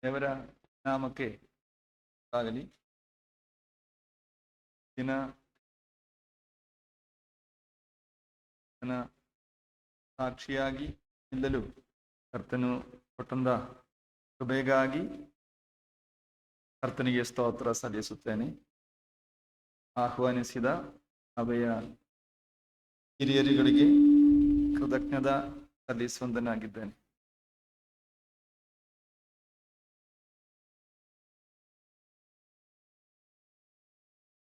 ದೇವರ ನಾಮಕ್ಕೆ ಆಗಲಿ. ದಿನ ಸಾಕ್ಷಿಯಾಗಿ ನಿಲ್ಲಲು ಕರ್ತನು ಕೊಟ್ಟಂದ ಕೃಪೆಗಾಗಿ ಕರ್ತನಿಗೆ ಸ್ತೋತ್ರ ಸಲ್ಲಿಸುತ್ತೇನೆ. ಆಹ್ವಾನಿಸಿದ ಅಭಯ ಹಿರಿಯರುಗಳಿಗೆ ಕೃತಜ್ಞತಾ ಸಲ್ಲಿಸುವಂತನಾಗಿದ್ದೇನೆ.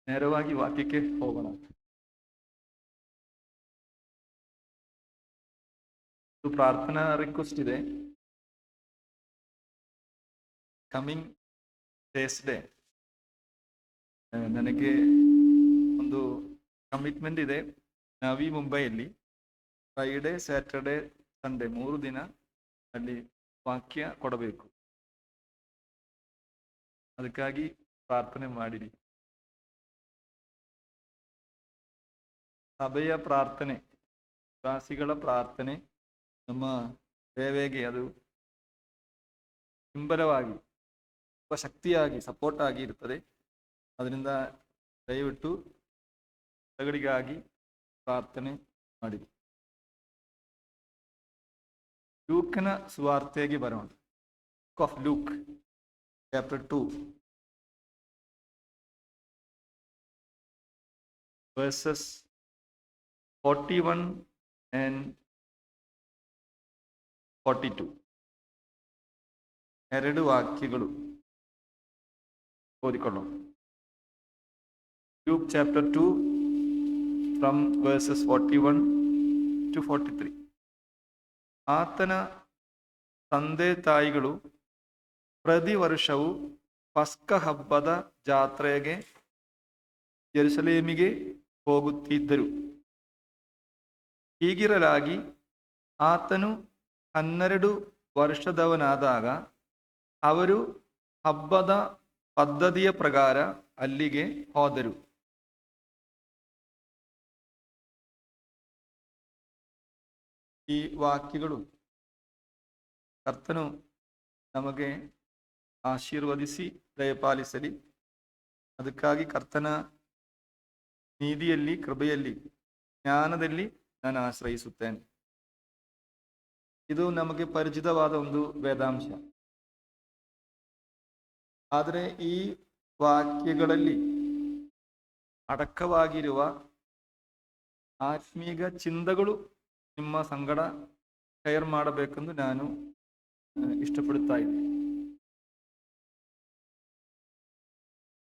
ನೇರವಾಗಿ ವಾಕ್ಯಕ್ಕೆ ಹೋಗೋಣ. ಪ್ರಾರ್ಥನಾ ರಿಕ್ವೆಸ್ಟ್ ಇದೆ. ಕಮಿಂಗ್ ಥರ್ಸ್ಡೇ ನನಗೆ ಒಂದು ಕಮಿಟ್ಮೆಂಟ್ ಇದೆ. ನವಿ ಮುಂಬೈಯಲ್ಲಿ ಫ್ರೈಡೇ, ಸ್ಯಾಟರ್ಡೆ, ಸಂಡೇ 3 ದಿನ ಅಲ್ಲಿ ವಾಕ್ಯ ಕೊಡಬೇಕು. ಅದಕ್ಕಾಗಿ ಪ್ರಾರ್ಥನೆ ಮಾಡಿರಿ. ಸಭೆಯ ಪ್ರಾರ್ಥನೆ, ವಿಶ್ವಾಸಿಗಳ ಪ್ರಾರ್ಥನೆ ನಮ್ಮ ಸೇವೆಗೆ ಅದು ಹಿಂಬಲವಾಗಿ, ಶಕ್ತಿಯಾಗಿ, ಸಪೋರ್ಟ್ ಆಗಿ ಇರ್ತದೆ. ಅದರಿಂದ ದಯವಿಟ್ಟು ಗಳಿಗಾಗಿ ಪ್ರಾರ್ಥನೆ ಮಾಡಿರಿ. ಲೂಕನ ಸುವಾರ್ತೆಗೆ ಬರೋಣ. Of luke chapter 2 verses 41 and 42. 2 ವಾಕ್ಯಗಳು ಓದಿಕೊಳ್ಳೋಣ. Luke chapter 2 from verses 41 to 43. ಆತನ ತಂದೆ ತಾಯಿಗಳು ಪ್ರತಿ ವರ್ಷವೂ ಪಸ್ಕ ಹಬ್ಬದ ಜಾತ್ರೆಗೆ ಯೆರೂಸಲೇಮಿಗೆ ಹೋಗುತ್ತಿದ್ದರು. ಹೀಗಿರಲಾಗಿ ಆತನು 12 ವರ್ಷದವನಾದಾಗ ಅವರು ಹಬ್ಬದ ಪದ್ಧತಿಯ ಪ್ರಕಾರ ಅಲ್ಲಿಗೆ ಹೋದರು. ಈ ವಾಕ್ಯಗಳು ಕರ್ತನು ನಮಗೆ ಆಶೀರ್ವದಿಸಿ ದಯಪಾಲಿಸಲಿ. ಅದಕ್ಕಾಗಿ ಕರ್ತನ ನೀತಿಯಲ್ಲಿ, ಕೃಪೆಯಲ್ಲಿ, ಜ್ಞಾನದಲ್ಲಿ ನಾನು ಆಶ್ರಯಿಸುತ್ತೇನೆ. ಇದು ನಮಗೆ ಪರಿಚಿತವಾದ ಒಂದು ವೇದಾಂಶ. ಆದರೆ ಈ ವಾಕ್ಯಗಳಲ್ಲಿ ಅಡಕವಾಗಿರುವ ಆತ್ಮೀಕ ಚಿಂತಗಳು ನಿಮ್ಮ ಸಂಗಡ ಶೇರ್ ಮಾಡಬೇಕೆಂದು ನಾನು ಇಷ್ಟಪಡುತ್ತಾ ಇದ್ದೇನೆ.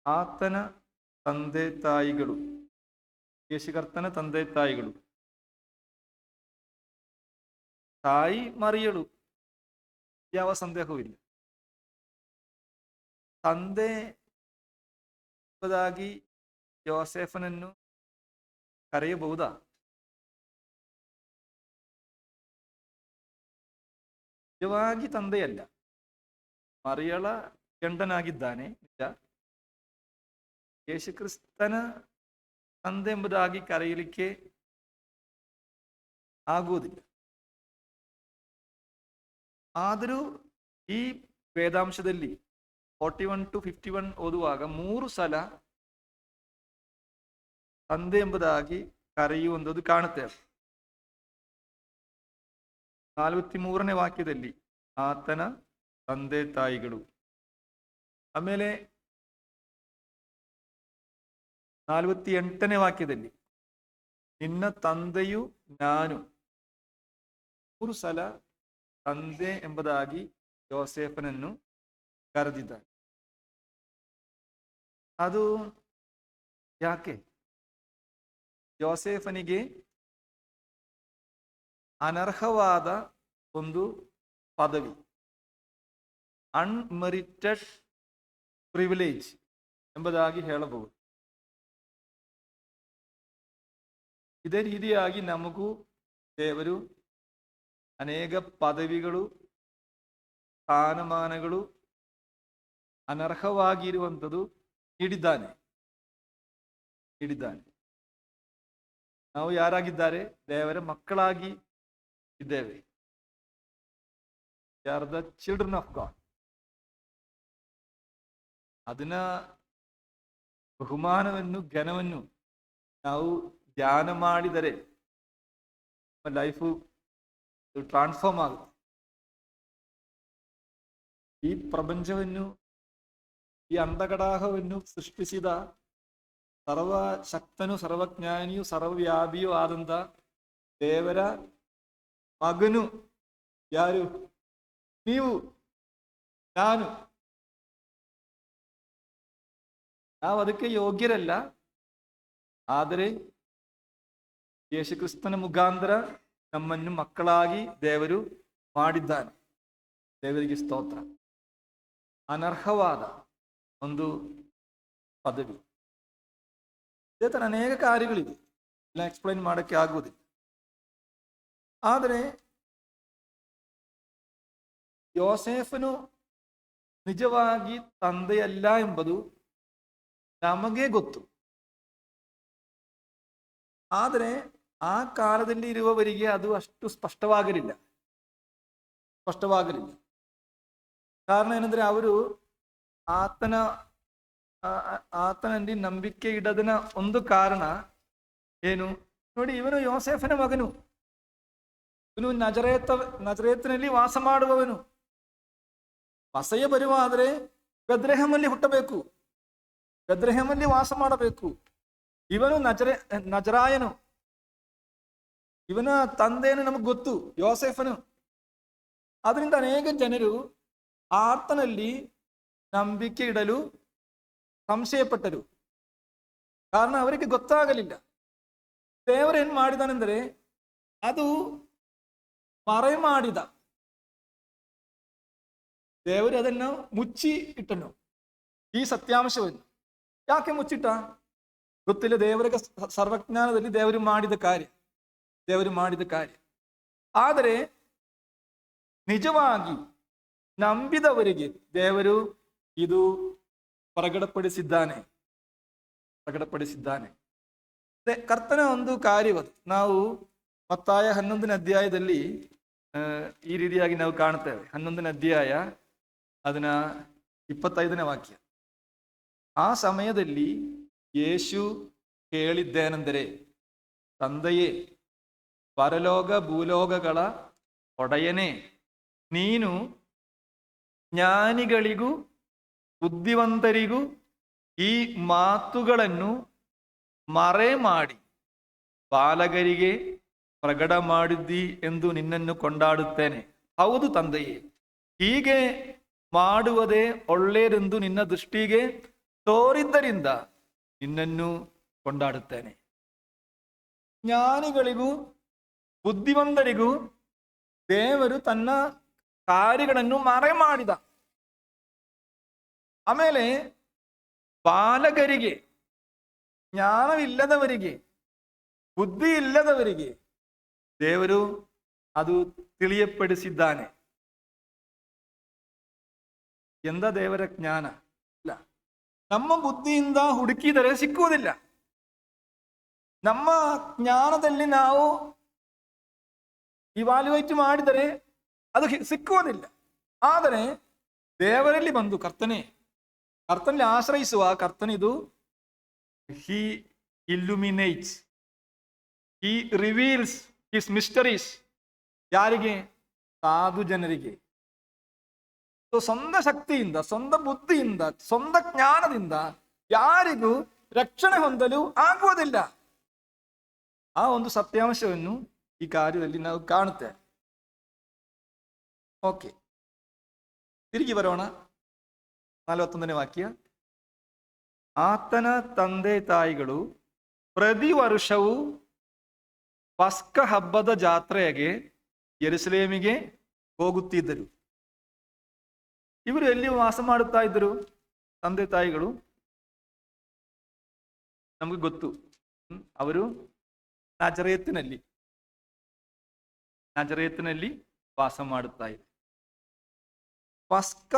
ಆತನ ತಂದೆ ತಾಯಿಗಳು, ಯೇಸುಕರ್ತನ ತಂದೆ ತಾಯಿಗಳು, ತಾಯಿ ಮರಿಯಳು, ಯಾವ ಸಂದೇಹವೂ ಇಲ್ಲ. ತಂದೆ ಎಂಬುದಾಗಿ ಯೋಸೇಫನನ್ನು ಕರೆಯಬಹುದಾ? ನಿಜವಾಗಿ ತಂದೆಯಲ್ಲ, ಮರಿಯಳ ಗಂಡನಾಗಿದ್ದಾನೆ ನಿಜ. ಯೇಸುಕ್ರಿಸ್ತನ ತಂದೆ ಎಂಬುದಾಗಿ ಕರೆಯಲಿಕ್ಕೆ ಆಗುವುದಿಲ್ಲ. ಆದರೂ ಈ ವೇದಾಂಶದಲ್ಲಿ 41 to 51 ಓದುವಾಗ 3 ಸಲ ತಂದೆ ಎಂಬುದಾಗಿ ಕರೆಯುವಂಥದ್ದು ಕಾಣುತ್ತೇವೆ. 43ನೇ ವಾಕ್ಯದಲ್ಲಿ ಆತನ ತಂದೆ ತಾಯಿಗಳು, ಆಮೇಲೆ 48ನೇ ವಾಕ್ಯದಲ್ಲಿ ನಿನ್ನ ತಂದೆಯು ನಾನು. 3 ಸಲ ತಂದೆ ಎಂಬುದಾಗಿ ಯೋಸೇಫನನ್ನು ಕರೆದಿದ್ದಾನೆ. ಅದು ಯಾಕೆ? ಯೋಸೇಫನಿಗೆ ಅನರ್ಹವಾದ ಒಂದು ಪದವಿ, ಅನ್ಮೆರಿಟೆಡ್ ಪ್ರಿವಿಲೇಜ್ ಎಂಬುದಾಗಿ ಹೇಳಬಹುದು. ಇದೇ ರೀತಿಯಾಗಿ ನಮಗೂ ದೇವರು ಅನೇಕ ಪದವಿಗಳು, ಸ್ಥಾನಮಾನಗಳು ಅನರ್ಹವಾಗಿರುವಂಥದ್ದು ನೀಡಿದ್ದಾನೆ. ನಾವು ಯಾರಾಗಿದ್ದಾರೆ? ದೇವರ ಮಕ್ಕಳಾಗಿ ಇದ್ದೇವೆ. We are the children of god. ಅದನ್ನ ಬಹುಮಾನವನ್ನು, ಘನವನ್ನು ನಾವು ಧ್ಯಾನ ಮಾಡಿದರೆ ಲೈಫು ಟ್ರಾನ್ಸ್ಫಾರ್ಮ್ ಆಗುತ್ತೆ. ಈ ಪ್ರಪಂಚವನ್ನು, ಈ ಅಂಧಕಟಾಹವನ್ನು ಸೃಷ್ಟಿಸಿದ ಸರ್ವಶಕ್ತನು, ಸರ್ವಜ್ಞಾನಿಯು, ಸರ್ವವ್ಯಾಪಿಯೂ ಆದಂತ ದೇವರ ಮಗನು ಯಾರು? ನೀವು, ನಾನು. ನಾವು ಅದಕ್ಕೆ ಯೋಗ್ಯರಲ್ಲ. ಆದರೆ ಯೇಸುಕ್ರಿಸ್ತನ ಮುಖಾಂತರ ನಮ್ಮನ್ನು ಮಕ್ಕಳಾಗಿ ದೇವರು ಮಾಡಿದ್ದಾನೆ. ದೇವರಿಗೆ ಸ್ತೋತ್ರ. ಅನರ್ಹವಾದ ಒಂದು ಪದವಿ. ಇದೇ ಥರ ಅನೇಕ ಕಾರ್ಯಗಳಿವೆ, ಎಲ್ಲ ಎಕ್ಸ್ಪ್ಲೈನ್ ಮಾಡೋಕ್ಕೆ ಆಗುವುದಿಲ್ಲ. ಆದರೆ ಯೋಸೇಫನು ನಿಜವಾಗಿ ತಂದೆಯಲ್ಲ ಎಂಬುದು ನಮಗೆ ಗೊತ್ತು. ಆದರೆ ಆ ಕಾಲದಲ್ಲಿ ಇರುವವರಿಗೆ ಅದು ಅಷ್ಟು ಸ್ಪಷ್ಟವಾಗಲಿಲ್ಲ. ಕಾರಣ ಏನಂದ್ರೆ, ಅವರು ಆತನಲ್ಲಿ ನಂಬಿಕೆ ಇಡದನ ಒಂದು ಕಾರಣ ಏನು ನೋಡಿ. ಇವನು ಯೋಸೇಫನ ಮಗನು, ಇವನು ನಜರೇತಿನಲ್ಲಿ ವಾಸ ಮಾಡುವವನು. ಮಸಯ ಬರುವಾದರೆ ಬೆತ್ಲೆಹೇಮಲ್ಲಿ ಹುಟ್ಟಬೇಕು, ಬೆತ್ಲೆಹೇಮಲ್ಲಿ ವಾಸ ಮಾಡಬೇಕು. ಇವನು ನಜರಾಯನು. ಇವನ ತಂದೆಯನ್ನು ನಮಗೆ ಗೊತ್ತು, ಯೋಸೇಫನು. ಆದ್ರಿಂದ ಅನೇಕ ಜನರು ಆತನಲ್ಲಿ ನಂಬಿಕೆ ಇಡಲು ಸಂಶಯಪಟ್ಟರು. ಕಾರಣ ಅವರಿಗೆ ಗೊತ್ತಾಗಲಿಲ್ಲ. ದೇವರೇನು ಮಾಡಿದನೆಂದರೆ, ಅದು ಮರೆಮಾಡಿದ. ದೇವರು ಅದನ್ನು ಮುಚ್ಚಿ ಇಟ್ಟನು, ಈ ಸತ್ಯಾಂಶವನ್ನು. ಯಾಕೆ ಮುಚ್ಚಿಟ್ಟ ಗೊತ್ತಿಲ್ಲ. ದೇವರಿಗೆ ಸರ್ವಜ್ಞಾನದಲ್ಲಿ ದೇವರು ಮಾಡಿದ ಕಾರ್ಯ. ಆದರೆ ನಿಜವಾಗಿ ನಂಬಿದವರಿಗೆ ದೇವರು ಇದು ಪ್ರಕಟಪಡಿಸಿದ್ದಾನೆ. ಕರ್ತನ ಒಂದು ಕಾರ್ಯವದು. ನಾವು ಮತ್ತಾಯ 11ನೇ ಅಧ್ಯಾಯದಲ್ಲಿ ಈ ರೀತಿಯಾಗಿ ನಾವು ಕಾಣುತ್ತೇವೆ. 11ನೇ ಅಧ್ಯಾಯ ಅದನ್ನ 25ನೇ ವಾಕ್ಯ. ಆ ಸಮಯದಲ್ಲಿ ಯೇಸು ಹೇಳಿದ್ದೇನೆಂದರೆ, ತಂದೆಯೇ, ಪರಲೋಕ ಭೂಲೋಕಗಳ ಒಡೆಯನೇ, ನೀನು ಜ್ಞಾನಿಗಳಿಗೂ ಬುದ್ಧಿವಂತರಿಗೂ ಈ ಮಾತುಗಳನ್ನು ಮರೆ ಮಾಡಿ ಬಾಲಕರಿಗೆ ಪ್ರಕಟ ಮಾಡಿದ್ದಿ ಎಂದು ನಿನ್ನನ್ನು ಕೊಂಡಾಡುತ್ತೇನೆ. ಹೌದು ತಂದೆಯೇ, ಹೀಗೆ ಮಾಡುವುದೇ ಒಳ್ಳೆಯದೆಂದು ನಿನ್ನ ದೃಷ್ಟಿಗೆ ತೋರಿದ್ದರಿಂದ ನಿನ್ನನ್ನು ಕೊಂಡಾಡುತ್ತೇನೆ. ಜ್ಞಾನಿಗಳಿಗೂ ಬುದ್ಧಿವಂತರಿಗೂ ದೇವರು ತನ್ನ ಕಾರ್ಯಗಳನ್ನು ಮರೆ ಮಾಡಿದ. ಆಮೇಲೆ ಬಾಲಕರಿಗೆ, ಜ್ಞಾನವಿಲ್ಲದವರಿಗೆ, ಬುದ್ಧಿ ಇಲ್ಲದವರಿಗೆ ದೇವರು ಅದು ತಿಳಿಯಪಡಿಸಿದ್ದಾನೆ. ಎಂದ ದೇವರ ಜ್ಞಾನ ಇಲ್ಲ. ನಮ್ಮ ಬುದ್ಧಿಯಿಂದ ಹುಡುಕಿದರೆ ಸಿಕ್ಕುವುದಿಲ್ಲ. ನಮ್ಮ ಜ್ಞಾನದಲ್ಲಿ ನಾವು ಇವಾಲ್ಯುವೇಟ್ ಮಾಡಿದರೆ ಅದು ಸಿಕ್ಕುವುದಿಲ್ಲ. ಆದರೆ ದೇವರಲ್ಲಿ ಬಂದು ಕರ್ತನಲ್ಲಿ ಆಶ್ರಯಿಸುವ ಕರ್ತನಿದು ಹಿ ಇಲ್ಯುಮಿನೇಟ್ಸ್, ಹಿ ರಿವೀಲ್ಸ್ ಹಿಸ್ ಮಿಸ್ಟರೀಸ್. ಯಾರಿಗೆ? ಸಾಧು ಜನರಿಗೆ. ಸ್ವಂತ ಶಕ್ತಿಯಿಂದ, ಸ್ವಂತ ಬುದ್ಧಿಯಿಂದ, ಸ್ವಂತ ಜ್ಞಾನದಿಂದ ಯಾರಿಗೂ ರಕ್ಷಣೆ ಹೊಂದಲು ಆಗುವುದಿಲ್ಲ. ಆ ಒಂದು ಸತ್ಯಾಂಶವನ್ನು ಈ ಕಾರ್ಯದಲ್ಲಿ ನಾವು ಕಾಣುತ್ತೇವೆ. ಓಕೆ, ತಿರುಗಿ ಬರೋಣ. 41ನೇ ವಾಕ್ಯ. ಆತನ ತಂದೆ ತಾಯಿಗಳು ಪ್ರತಿ ವರ್ಷವೂ ಪಸ್ಕ ಹಬ್ಬದ ಜಾತ್ರೆಗೆ ಯೆರೂಸಲೇಮಿಗೆ ಹೋಗುತ್ತಿದ್ದರು. ಇವರು ಎಲ್ಲಿ ವಾಸ ಮಾಡುತ್ತಾ ಇದ್ರು? ತಂದೆ ತಾಯಿಗಳು ನಮಗೆ ಗೊತ್ತು. ಅವರು ನಜರೇತಿನಲ್ಲಿ ವಾಸ ಮಾಡುತ್ತಾ ಇದ್ರು. ಪಸ್ಕ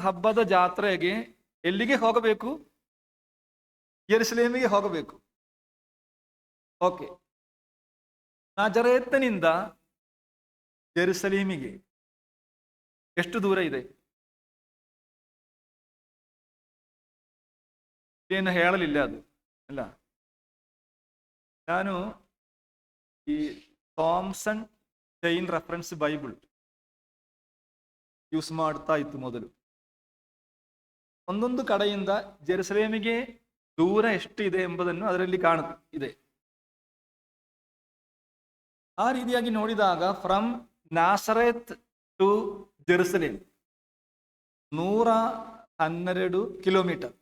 ಹಬ್ಬದ ಜಾತ್ರೆಗೆ ಎಲ್ಲಿಗೆ ಹೋಗಬೇಕು? ಯೆರೂಸಲೇಮಿಗೆ ಹೋಗಬೇಕು. ಓಕೆ, ನಜರೇತಿನಿಂದ ಯೆರೂಸಲೇಮಿಗೆ ಎಷ್ಟು ದೂರ ಇದೆ? ಏನು ಹೇಳಲಿಲ್ಲ ಅದು ಅಲ್ಲ. ನಾನು ಈ Thomson chain reference Bible use ಮಾಡ್ತಾ ಇತ್ತು ಮೊದಲು. ಒಂದೊಂದು ಕಡೆಯಿಂದ ಜೆರುಸಲೇಮಿಗೆ ದೂರ ಎಷ್ಟು ಇದೆ ಎಂಬುದನ್ನು ಅದರಲ್ಲಿ ಇದೆ. ಆ ರೀತಿಯಾಗಿ ನೋಡಿದಾಗ ಫ್ರಮ್ ನಾಸರೆತ್ ಟು ಜೆರುಸಲೇಮ್ 112 ಕಿಲೋಮೀಟರ್.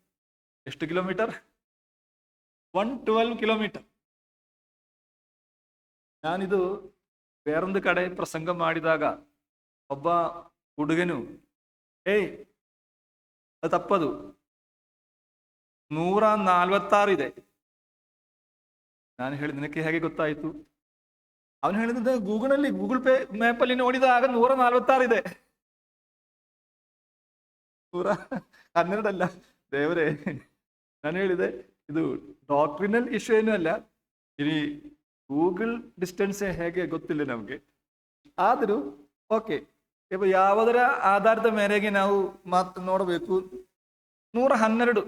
ಎಷ್ಟು ಕಿಲೋಮೀಟರ್? 112 ಕಿಲೋಮೀಟರ್. ನಾನಿದು ಬೇರೊಂದು ಕಡೆ ಪ್ರಸಂಗ ಮಾಡಿದಾಗ ಒಬ್ಬ ಹುಡುಗನು ಅದು ತಪ್ಪದು, 146 ಇದೆ. ನಾನು ಹೇಳಿದ ನಿನಗೆ ಹೇಗೆ ಗೊತ್ತಾಯಿತು? ಅವನು ಹೇಳಿದ ಗೂಗಲ್ ಮ್ಯಾಪಲ್ಲಿ ನೋಡಿದಾಗ 146 ಇದೆ. 112 ಅಲ್ಲ ದೇವರೇ. ನಾನು ಹೇಳಿದೆ ಇದು ಡಾಕ್ಟ್ರಿನಲ್ ಇಶ್ಯೂ ಏನೂ ಅಲ್ಲ. ಇനി ಗೂಗಲ್ ಡಿಸ್ಟೆನ್ಸ್ ಹೇಗೆ ಗೊತ್ತಿಲ್ಲ ನಮಗೆ. ಆದರೂ ಓಕೆ, ಯಾವುದರ ಆಧಾರದ ಮೇರೆಗೆ ನಾವು ನೋಡಬೇಕು. 112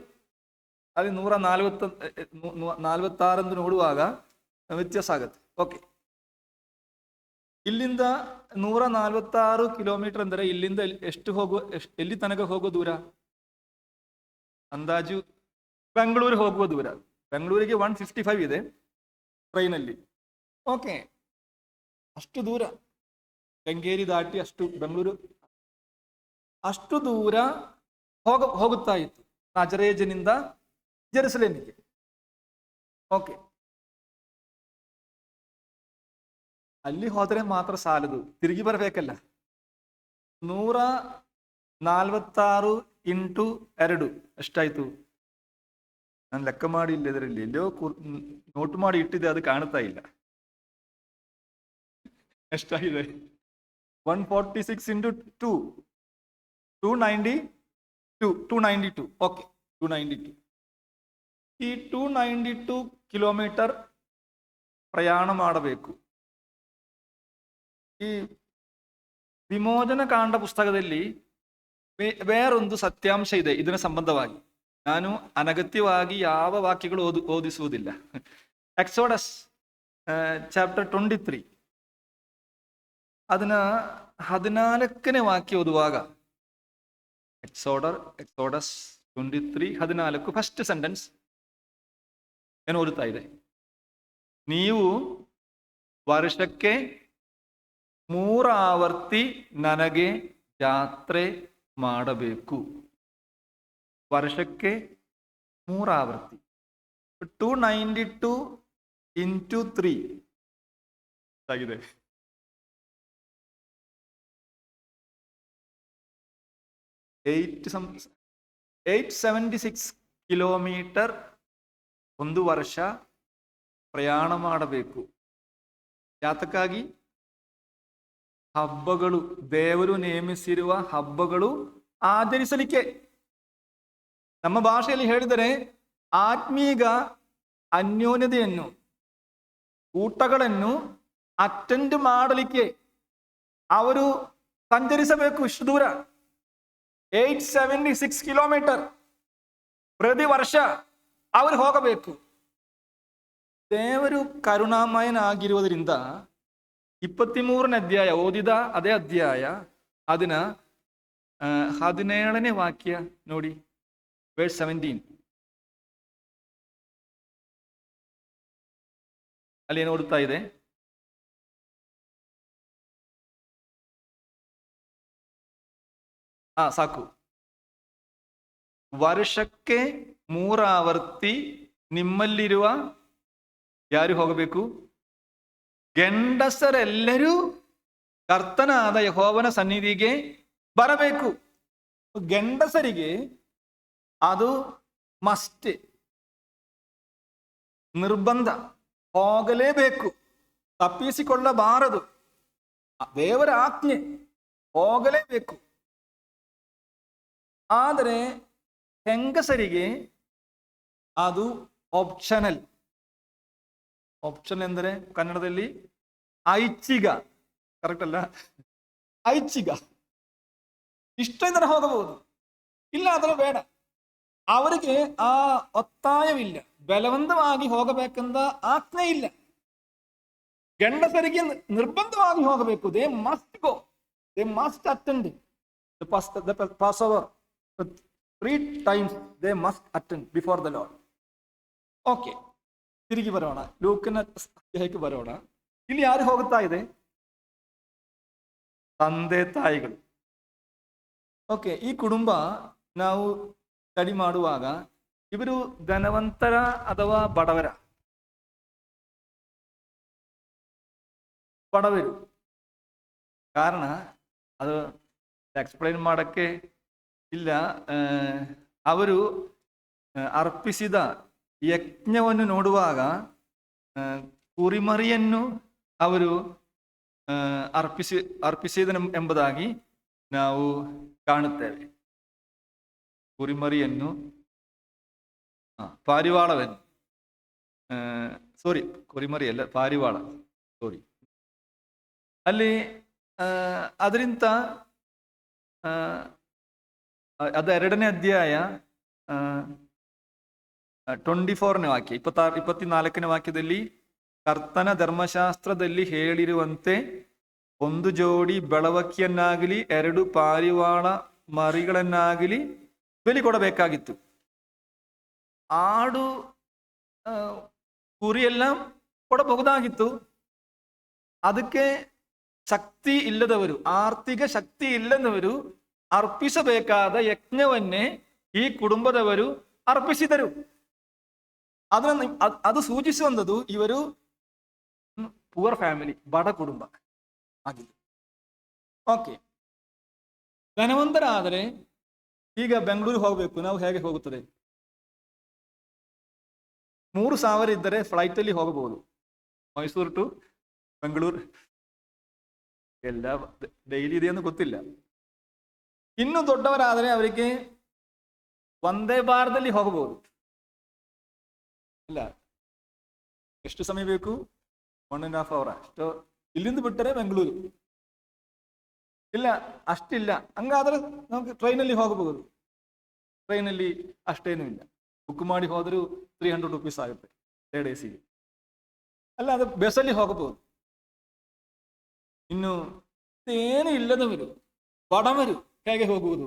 ಅಲ್ಲಿ 146 ನೋಡುವಾಗ ವ್ಯತ್ಯಾಸ ಆಗುತ್ತೆ. ಓಕೆ, ಇಲ್ಲಿಂದ 146 ಕಿಲೋಮೀಟರ್ ಅಂದರೆ ಇಲ್ಲಿಂದ ಎಲ್ಲಿ ತನಕ ಹೋಗೋ ದೂರ? ಅಂದಾಜು ಬೆಂಗಳೂರು ಹೋಗುವ ದೂರ. ಬೆಂಗಳೂರಿಗೆ 155 ಇದೆ ಟ್ರೈನಲ್ಲಿ. ಓಕೆ, ಅಷ್ಟು ದೂರ ಕೆಂಗೇರಿ ದಾಟಿ ಬೆಂಗಳೂರು ಅಷ್ಟು ದೂರ ಹೋಗುತ್ತಾ ಇತ್ತು ನಜರೇತಿನಿಂದ ಜೆರುಸಲೇಮಿಗೆ. ಓಕೆ, ಅಲ್ಲಿ ಹೋದರೆ ಮಾತ್ರ ಸಾಲದು, ತಿರುಗಿ ಬರಬೇಕಲ್ಲ. 146 ಇಂಟು 2 ಎಷ್ಟಾಯ್ತು? ನಾನು ಲೆಕ್ಕ ಮಾಡಿ ಇಲ್ಲ, ಇದರಲ್ಲಿ ಎಲ್ಲೋ ನೋಟ್ ಮಾಡಿ ಇಟ್ಟಿದೆ, ಅದು ಕಾಣ್ತಾ ಇಲ್ಲ. ಎಷ್ಟಾಗಿದೆ? 146 ಇಂಟು 2 292. ಓಕೆ, 292. ಈ 292 ಕಿಲೋಮೀಟರ್ ಪ್ರಯಾಣ ಮಾಡಬೇಕು. ಈ ವಿಮೋಚನ ಕಾಂಡ ಪುಸ್ತಕದಲ್ಲಿ ಬೇರೊಂದು ಸತ್ಯಾಂಶ ಇದೆ ಇದರ ಸಂಬಂಧವಾಗಿ. ನಾನು ಅನಗತ್ಯವಾಗಿ ಯಾವ ವಾಕ್ಯಗಳು ಓದಿಸುವುದಿಲ್ಲ. ಎಕ್ಸೋಡಸ್ ಚಾಪ್ಟರ್ 23 ಅದನ್ನ 14ನೇ ವಾಕ್ಯ ಓದುವಾಗ, ಎಕ್ಸೋಡಸ್ 23:14 ಫಸ್ಟ್ ಸೆಂಟೆನ್ಸ್ ಏನು ಓದುತ್ತಾ ಇದೆ? ನೀವು ವರ್ಷಕ್ಕೆ 3 ಆವರ್ತಿ ನನಗೆ ಜಾತ್ರೆ ಮಾಡಬೇಕು. ವರ್ಷಕ್ಕೆ 3 ಆವರ್ತಿ. 292 ಇಂಟು 3 ಆಗಿದೆ. 876 ಕಿಲೋಮೀಟರ್ ಒಂದು ವರ್ಷ ಪ್ರಯಾಣ ಮಾಡಬೇಕು. ಯಾತಕ್ಕಾಗಿ? ಹಬ್ಬಗಳು, ದೇವರು ನೇಮಿಸಿರುವ ಹಬ್ಬಗಳು ಆಚರಿಸಲಿಕ್ಕೆ. ನಮ್ಮ ಭಾಷೆಯಲ್ಲಿ ಹೇಳಿದರೆ ಆತ್ಮೀಗ ಅನ್ಯೋನ್ಯತೆಯನ್ನು, ಊಟಗಳನ್ನು ಅಟೆಂಡ್ ಮಾಡಲಿಕ್ಕೆ ಅವರು ಸಂಚರಿಸಬೇಕು. ಇಷ್ಟು ದೂರ 876 ಕಿಲೋಮೀಟರ್ ಪ್ರತಿ ವರ್ಷ ಅವರು ಹೋಗಬೇಕು. ದೇವರು ಕರುಣಾಮಯನಾಗಿರುವುದರಿಂದ 23ನೇ ಅಧ್ಯಾಯ ಓದಿದ ಅದೇ ಅಧ್ಯಾಯ ಅದನ್ನ 17ನೇ ವಾಕ್ಯ ನೋಡಿ, verse 17. ಅಲ್ಲಿ ಏನು ಓದುತ್ತಾ ಇದೆ? ಸಾಕು. ವರ್ಷಕ್ಕೆ 3 ಆವರ್ತಿ ನಿಮ್ಮಲ್ಲಿರುವ ಯಾರು ಹೋಗಬೇಕು? ಗಂಡಸರೆಲ್ಲರೂ ಕರ್ತನಾದ ಯೆಹೋವನ ಸನ್ನಿಧಿಗೆ ಬರಬೇಕು. ಗಂಡಸರಿಗೆ ಅದು ಮಸ್ಟ್, ನಿರ್ಬಂಧ, ಹೋಗಲೇಬೇಕು, ತಪ್ಪಿಸಿಕೊಳ್ಳಬಾರದು, ದೇವರ ಆಜ್ಞೆ, ಹೋಗಲೇಬೇಕು. ಆದರೆ ಹೆಂಗಸರಿಗೆ ಅದು ಆಪ್ಷನಲ್. ಆಪ್ಷನ್ ಎಂದರೆ ಕನ್ನಡದಲ್ಲಿ ಐಚ್ಛಿಕ, ಕರೆಕ್ಟ್ ಅಲ್ಲ? ಐಚ್ಛಿಕ, ಇಷ್ಟ ಇದ್ದರೆ ಹೋಗಬಹುದು, ಇಲ್ಲ ಆದರೆ ಬೇಡ. ಅವರಿಗೆ ಆ ಒತ್ತಾಯವಿಲ್ಲ, ಬಲವಂತವಾಗಿ ಹೋಗಬೇಕೆಂದ ಆಜ್ಞೆ ಇಲ್ಲ. ಗಂಡಸರಿಗೆ ನಿರ್ಬಂಧವಾಗಿ ಹೋಗಬೇಕು. They must go, they must attend the Passover 3 times they must attend before the Lord. Okay, ತಿರುಗಿ ಬರೋಣ, ಲೂಕನ ಅಧ್ಯಾಯಕ್ಕೆ ಬರೋಣ. ಇಲ್ಲಿ ಯಾರು ಹೋಗುತ್ತಾ ಇದೆ? ತಂದೆ ತಾಯಿಗಳು. ಓಕೆ, ಈ ಕುಟುಂಬ ನಾವು ಸ್ಟಡಿ ಮಾಡುವಾಗ ಇವರು ಧನವಂತರ ಅಥವಾ ಬಡವರ? ಬಡವರು. ಕಾರಣ ಅದು ಎಕ್ಸ್ಪ್ಲೈನ್ ಮಾಡಕ್ಕೆ ಇಲ್ಲ. ಅವರು ಅರ್ಪಿಸಿದ ಯಜ್ಞವನ್ನು ನೋಡುವಾಗ ಕುರಿಮರಿಯನ್ನು ಅವರು ಅರ್ಪಿಸಿದ ಎಂಬುದಾಗಿ ನಾವು ಕಾಣುತ್ತೇವೆ. ಕುರಿಮರಿಯನ್ನು, ಪಾರಿವಾಳವನ್ನು, ಕುರಿಮರಿ ಅಲ್ಲ, ಪಾರಿವಾಳ, ಅಲ್ಲಿ ಅದರಿಂದ ಅದು 2ನೇ ಅಧ್ಯಾಯ 24ನೇ ವಾಕ್ಯ, 24ನೇ ವಾಕ್ಯದಲ್ಲಿ ಕರ್ತನ ಧರ್ಮಶಾಸ್ತ್ರದಲ್ಲಿ ಹೇಳಿರುವಂತೆ 1 ಜೋಡಿ ಬೆಳವಕ್ಕಿಯನ್ನಾಗಲಿ 2 ಪಾರಿವಾಳ ಮರಿಗಳನ್ನಾಗಲಿ ಬಲಿ ಕೊಡಬೇಕಾಗಿತ್ತು. ಆಡು ಕುರಿಯೆಲ್ಲ ಕೊಡಬಹುದಾಗಿತ್ತು. ಅದಕ್ಕೆ ಶಕ್ತಿ ಇಲ್ಲದವರು, ಆರ್ಥಿಕ ಶಕ್ತಿ ಇಲ್ಲದವರು ಅರ್ಪಿಸಬೇಕಾದ ಯಜ್ಞವನ್ನೇ ಈ ಕುಟುಂಬದವರು ಅರ್ಪಿಸಿದರು. ಅದನ್ನು ಅದು ಸೂಚಿಸುವಂಥದ್ದು ಇವರು ಪುವರ್ ಫ್ಯಾಮಿಲಿ, ಬಡ ಕುಟುಂಬ ಆಗಿದೆ. ಓಕೆ, ಧನವಂತರ ಆದರೆ ಈಗ ಬೆಂಗಳೂರು ಹೋಗಬೇಕು, ನಾವು ಹೇಗೆ ಹೋಗುತ್ತದೆ? 3,000 ಇದ್ದರೆ ಫ್ಲೈಟಲ್ಲಿ ಹೋಗಬಹುದು, ಮೈಸೂರು ಟು ಬೆಂಗಳೂರು. ಎಲ್ಲ ಡೈಲಿ ಇದೆ ಎಂದು ಗೊತ್ತಿಲ್ಲ. ಇನ್ನು ದೊಡ್ಡವರಾದರೆ ಅವರಿಗೆ ಒಂದೇ ವಾರದಲ್ಲಿ ಹೋಗಬಹುದು. ಇಲ್ಲ, ಎಷ್ಟು ಸಮಯ ಬೇಕು? 1.5 hour ಅಷ್ಟು. ಇಲ್ಲಿಂದ ಬಿಟ್ಟರೆ ಬೆಂಗಳೂರು. ಇಲ್ಲ, ಅಷ್ಟಿಲ್ಲ, ಹಂಗಾದ್ರೆ ನಮಗೆ ಟ್ರೈನಲ್ಲಿ ಹೋಗಬಹುದು. ಟ್ರೈನಲ್ಲಿ ಅಷ್ಟೇನೂ ಇಲ್ಲ, ಬುಕ್ ಮಾಡಿ ಹೋದರೂ 300 rupees ಆಗುತ್ತೆ 2 days. ಅಲ್ಲ, ಅದು ಬಸ್ಸಲ್ಲಿ ಹೋಗಬಹುದು. ಇನ್ನು ಏನು ಇಲ್ಲದವರು, ಬಡವರು ಹೇಗೆ ಹೋಗುವುದು?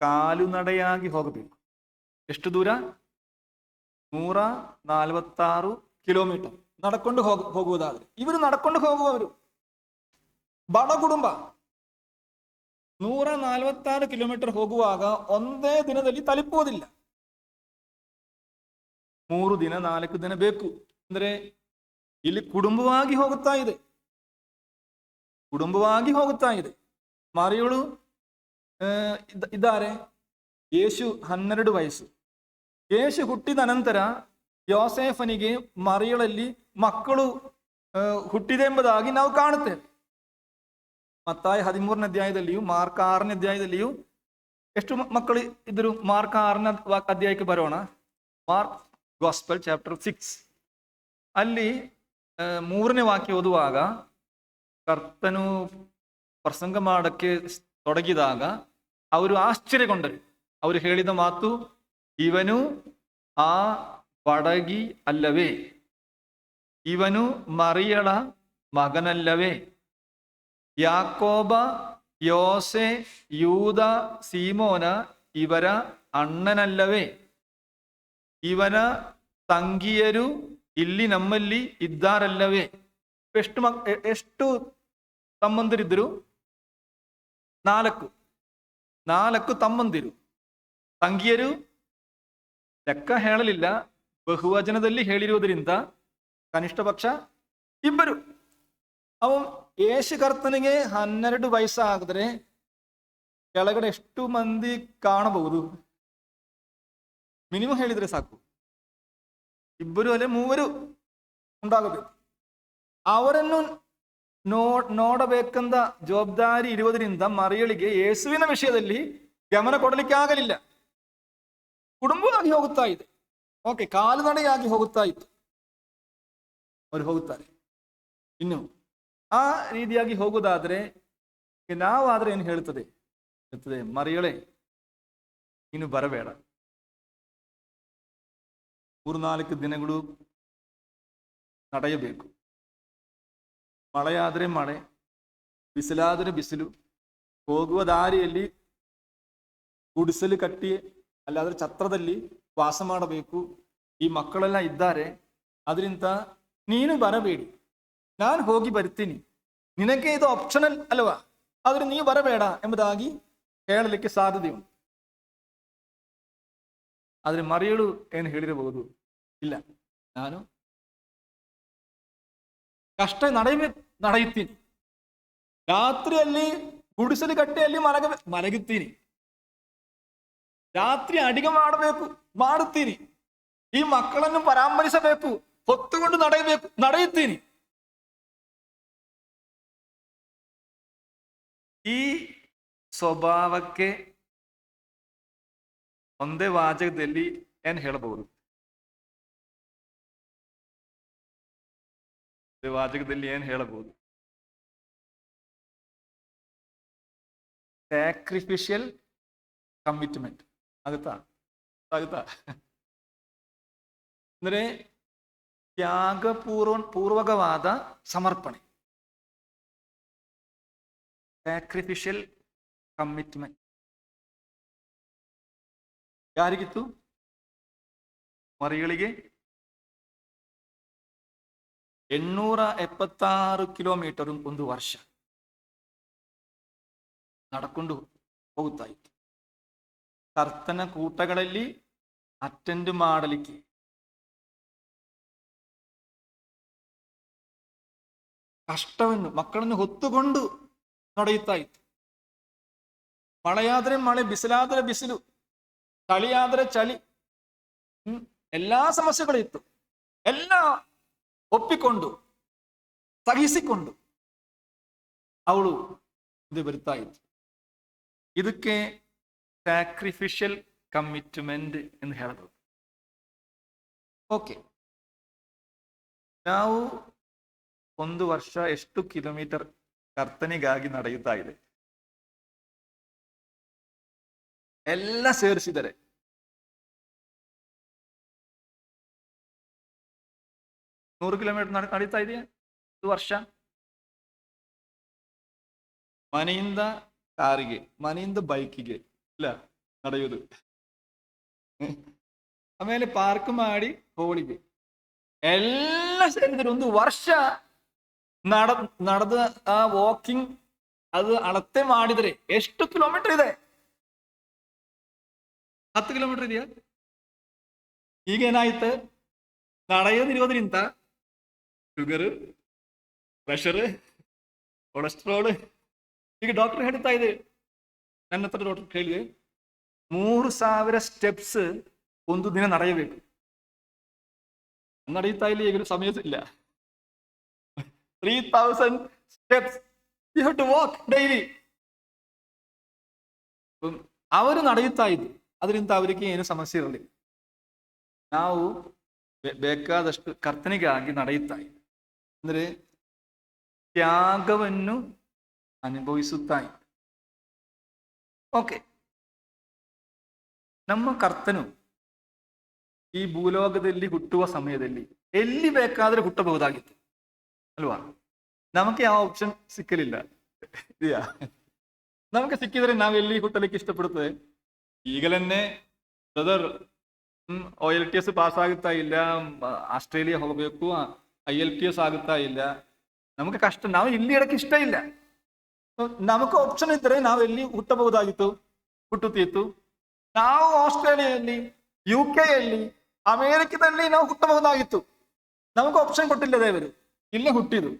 ಕಾಲುನಡೆಯಾಗಿ ಹೋಗಬೇಕು. ಎಷ್ಟು ದೂರ? 146 ಕಿಲೋಮೀಟರ್ ನಡ್ಕೊಂಡು ಹೋಗುವುದಾದ್ರೆ. ಇವರು ನಡ್ಕೊಂಡು ಹೋಗುವವರು, ಬಡ ಕುಟುಂಬ. 146 ಕಿಲೋಮೀಟರ್ ಹೋಗುವಾಗ ಒಂದೇ ದಿನದಲ್ಲಿ ತಲುಪುವುದಿಲ್ಲ. 3 ದಿನ 4 ದಿನ ಬೇಕು. ಅಂದ್ರೆ ಇಲ್ಲಿ ಕುಟುಂಬವಾಗಿ ಹೋಗುತ್ತಾ ಇದೆ, ಕುಟುಂಬವಾಗಿ ಹೋಗುತ್ತಾ ಇದೆ. ಮಾರಿಯಳು ಇದ್ದಾರೆ. ಯೇಸು 12 ವಯಸ್ಸು. ಯೇಸು ಹುಟ್ಟಿದ ನಂತರ ಯೋಸೇಫನಿಗೆ ಮರಿಯಳಲ್ಲಿ ಮಕ್ಕಳು ಹುಟ್ಟಿದೆ ಎಂಬುದಾಗಿ ನಾವು ಕಾಣುತ್ತೇವೆ. ಮತ್ತಾಯ 13ನೇ ಅಧ್ಯಾಯದಲ್ಲಿಯೂ ಮಾರ್ಕ 6ನೇ ಅಧ್ಯಾಯದಲ್ಲಿಯೂ ಎಷ್ಟು ಮಕ್ಕಳು ಇದ್ದರು? ಮಾರ್ಕ 6ನೇ ಅಧ್ಯಾಯಕ್ಕೆ ಬರೋಣ. ಮಾರ್ಕ್ ಗಾಸ್ಪೆಲ್ ಚಾಪ್ಟರ್ 6 ಅಲ್ಲಿ 3ನೇ ವಾಕ್ಯ ಓದುವಾಗ, ಕರ್ತನು ಪ್ರಸಂಗ ಮಾಡಕ್ಕೆ ತೊಡಗಿದಾಗ ಅವರು ಆಶ್ಚರ್ಯಗೊಂಡರು. ಅವರು ಹೇಳಿದ ಮಾತು, ಇವನು ಆ ಬಡಗಿ ಅಲ್ಲವೇ? ಇವನು ಮರಿಯಳ ಮಗನಲ್ಲವೇ? ಯಾಕೋಬ, ಯೋಸೆ, ಯೂದ, ಸೀಮೋನ ಇವರ ಅಣ್ಣನಲ್ಲವೇ? ಇವನ ತಂಗಿಯರು ಇಲ್ಲಿ ನಮ್ಮಲ್ಲಿ ಇದ್ದಾರಲ್ಲವೇ? ಎಷ್ಟು ತಮ್ಮಂದಿರಿದ್ದರು? 4 ತಮ್ಮಂದಿರು. ತಂಗಿಯರು ಲೆಕ್ಕ ಹೇಳಲಿಲ್ಲ, ಬಹುವಚನದಲ್ಲಿ ಹೇಳಿರುವುದರಿಂದ ಕನಿಷ್ಠ ಪಕ್ಷ 2. ಅವನು ಯೇಸು ಕರ್ತನಿಗೆ 12 ವಯಸ್ಸಾಗಿದ್ರೆ ಕೆಳಗಡೆ ಎಷ್ಟು ಮಂದಿ ಕಾಣಬಹುದು? ಮಿನಿಮಮ್ ಹೇಳಿದ್ರೆ ಸಾಕು, 2 ಅಲ್ಲೇ 3 ഉണ്ടാಗಬೇಕು. ಅವರನ್ನು ನೋಡಬೇಕಂದ ಜವಾಬ್ದಾರಿ ಇರುವುದರಿಂದ ಮರಿಯಳಿಗೆ ಯೇಸುವಿನ ವಿಷಯದಲ್ಲಿ ಗಮನ ಕೊಡಲಿಕ್ಕೆ ಆಗಲಿಲ್ಲ. ಕುಟುಂಬವಾಗಿ ಹೋಗುತ್ತಾ ಇದೆ. ಓಕೆ, ಕಾಲುನಡೆಯಾಗಿ ಹೋಗುತ್ತಾ ಇತ್ತು. ಅವರು ಹೋಗುತ್ತಾರೆ. ಇನ್ನು ಆ ರೀತಿಯಾಗಿ ಹೋಗುವುದಾದ್ರೆ ನಾವಾದ್ರೆ ಏನು ಹೇಳ್ತದೆ? ಮರಿಯಳೆ, ನೀನು ಬರಬೇಡ, 3-4 ದಿನಗಳು ನಡೆಯಬೇಕು. ಮಳೆಯಾದರೆ ಮಳೆ, ಬಿಸಿಲಾದರೆ ಬಿಸಿಲು, ಹೋಗುವ ದಾರಿಯಲ್ಲಿ ಗುಡಿಸಲು ಕಟ್ಟಿ ಅಲ್ಲಾದ್ರೆ ಛತ್ರದಲ್ಲಿ ವಾಸ ಮಾಡಬೇಕು. ಈ ಮಕ್ಕಳೆಲ್ಲ ಇದ್ದಾರೆ, ಅದರಿಂದ ನೀನು ಬರಬೇಡಿ, ನಾನು ಹೋಗಿ ಬರ್ತೀನಿ, ನಿನಗೆ ಇದು ಆಪ್ಷನಲ್ ಅಲ್ವಾ, ಆದ್ರೆ ನೀವು ಬರಬೇಡ ಎಂಬುದಾಗಿ ಹೇಳಲಿಕ್ಕೆ ಸಾಧ್ಯತೆ ಉಂಟು. ಆದ್ರೆ ಮರಿಯಳು ಏನು ಹೇಳಿರಬಹುದು? ಇಲ್ಲ, ನಾನು ಕಷ್ಟ ನಡೆಯುತ್ತೀನಿ, ರಾತ್ರಿಯಲ್ಲಿ ಗುಡಿಸಲು ಕಟ್ಟೆಯಲ್ಲಿ ಮಲಗುತ್ತೀನಿ, ರಾತ್ರಿ ಅಡಿಗೆ ಮಾಡಬೇಕು, ಮಾಡುತ್ತೀನಿ, ಈ ಮಕ್ಕಳನ್ನು ಪರಾಮರಿಸಬೇಕು, ಹೊತ್ತುಕೊಂಡು ನಡೆಯುತ್ತೀನಿ. ಈ ಸ್ವಭಾವಕ್ಕೆ ಒಂದೇ ವಾಚಕದಲ್ಲಿ ಏನ್ ಹೇಳಬಹುದು? ವಾಚಕದಲ್ಲಿ ಏನ್ ಹೇಳಬಹುದು? Sacrificial commitment. ಆಗುತ್ತಾ? ಅಂದ್ರೆ ಪೂರ್ವಕವಾದ ಸಮರ್ಪಣೆ, ಸ್ಯಾಕ್ರಿಫಿಷಿಯಲ್ ಕಮಿಟ್ಮೆಂಟ್. ಯಾರಿಗಿತ್ತು? ಮರಿಯಳಿಗೆ. 876 ಕಿಲೋಮೀಟರ್ ಒಂದು ವರ್ಷ ನಡ್ಕೊಂಡು ಹೋಗುತ್ತಾ ಇತ್ತು. ಕರ್ತನ ಕೂಟಗಳಲ್ಲಿ ಅಟೆಂಡ್ ಮಾಡಲಿಕ್ಕೆ ಕಷ್ಟವನ್ನು ಮಕ್ಕಳನ್ನು ಹೊತ್ತುಕೊಂಡು ನಡೆಯುತ್ತಾ ಇತ್ತು. ಮಳೆಯಾದ್ರೆ ಮಳೆ, ಬಿಸಿಲಾದ್ರೆ ಬಿಸಿಲು, ಚಳಿಯಾದ್ರೆ ಚಳಿ, ಎಲ್ಲಾ ಸಮಸ್ಯೆಗಳಿತ್ತು. ಎಲ್ಲ ಒಪ್ಪಿಕೊಂಡು ಸಹಿಸಿಕೊಂಡು ಅವಳು ಇದು ಬರುತ್ತಾ ಇತ್ತು. ಇದಕ್ಕೆ ಸ್ಯಾಕ್ರಿಫಿಷಿಯಲ್ ಕಮಿಟ್ಮೆಂಟ್ ಎಂದು ಹೇಳಬಹುದು. ಓಕೆ, ನಾವು 1 ವರ್ಷ ಎಷ್ಟು ಕಿಲೋಮೀಟರ್ ಕರ್ತನಿಗಾಗಿ ನಡೆಯುತ್ತಾ ಇದೆ? ಎಲ್ಲ ಸೇರಿಸಿದರೆ 100 ಕಿಲೋಮೀಟರ್ ನಡೀತಾ ಇದೆಯಾ 1 ವರ್ಷ? ಮನೆಯಿಂದ ಕಾರಿಗೆ, ಮನೆಯಿಂದ ಬೈಕಿಗೆ ಇಲ್ಲ ನಡೆಯುವುದು. ಆಮೇಲೆ ಪಾರ್ಕ್ ಮಾಡಿ ಹೋಳಿಗೆ ಎಲ್ಲ ಸೇರಿದರೆ 1 ವರ್ಷ ನಡೆದ ಆ ವಾಕಿಂಗ್ ಅದು ಅಳತೆ ಮಾಡಿದರೆ ಎಷ್ಟು ಕಿಲೋಮೀಟರ್ ಇದೆ? 10 ಕಿಲೋಮೀಟರ್ ಇದೆಯಾ? ಈಗೇನಾಯ್ತು? ನಡೆಯೋದಿರೋದ್ರಿಂದ ಶುಗರ್, ಪ್ರೆಷರ್, ಕೊಲೆಸ್ಟ್ರಾಲ್. ಈಗ ಡಾಕ್ಟರ್ ಹೇಳ್ತಾ ಇದೆ, ನನ್ನ ಹತ್ರ ಡಾಕ್ಟರ್ ಕೇಳಿದೆ, 3000 ಸ್ಟೆಪ್ಸ್ ಒಂದು ದಿನ ನಡೆಯಬೇಕು. ನಡೆಯುತ್ತಾ ಇಲ್ಲ, ಈಗ ಸಮಯ ಇಲ್ಲ. 3000 steps you have to walk daily. ಅವರು ನಡೆಯುತ್ತಾ ಇದ್ರು, ಅದರಿಂದ ಅವರಿಗೆ ಏನು ಸಮಸ್ಯೆ ಇರಲಿಲ್ಲ. ನಾವು ಬೇಕಾದಷ್ಟು ಕರ್ತನಿಗಾಗಿ ನಡೆಯುತ್ತಾ ಇದ್ದ, ಅಂದ್ರೆ ತ್ಯಾಗವನ್ನು ಅನುಭವಿಸುತ್ತಾ ಇದ್ದ. ಓಕೆ, ನಮ್ಮ ಕರ್ತನು ಈ ಭೂಲೋಕದಲ್ಲಿ ಹುಟ್ಟುವ ಸಮಯದಲ್ಲಿ ಎಲ್ಲಿ ಬೇಕಾದ್ರೆ ಹುಟ್ಟಬಹುದಾಗಿತ್ತು ಅಲ್ವಾ? ನಮಗೆ ಯಾವ ಆಪ್ಷನ್ ಸಿಕ್ಕಲಿಲ್ಲ ಇದೆಯಾ? ನಮಗೆ ಸಿಕ್ಕಿದ್ರೆ ನಾವೆಲ್ಲಿ ಹುಟ್ಟಲಿಕ್ಕೆ ಇಷ್ಟಪಡುತ್ತದೆ? ಈಗಲನ್ನೇ ಬ್ರದರ್ OLTS ಪಾಸ್ ಆಗುತ್ತಾ ಇಲ್ಲ, ಆಸ್ಟ್ರೇಲಿಯಾ ಹೋಗಬೇಕು, IELTS ಆಗುತ್ತಾ ಇಲ್ಲ, ನಮಗೆ ಕಷ್ಟ, ನಾವು ಇಲ್ಲಿ ಇರಕ್ಕೆ ಇಷ್ಟ ಇಲ್ಲ. ನಮಗೆ ಆಪ್ಷನ್ ಇದ್ದರೆ ನಾವು ಎಲ್ಲಿ ಹುಟ್ಟಬಹುದಾಗಿತ್ತು, ಹುಟ್ಟುತ್ತಿತ್ತು. ನಾವು ಆಸ್ಟ್ರೇಲಿಯಾದಲ್ಲಿ, UK-ಯಲ್ಲಿ, ಅಮೇರಿಕದಲ್ಲಿ ನಾವು ಹುಟ್ಟಬಹುದಾಗಿತ್ತು. ನಮಗೆ ಆಪ್ಷನ್ ಕೊಟ್ಟಿಲ್ಲ ದೇವರು, ಇಲ್ಲೇ ಹುಟ್ಟಿದು.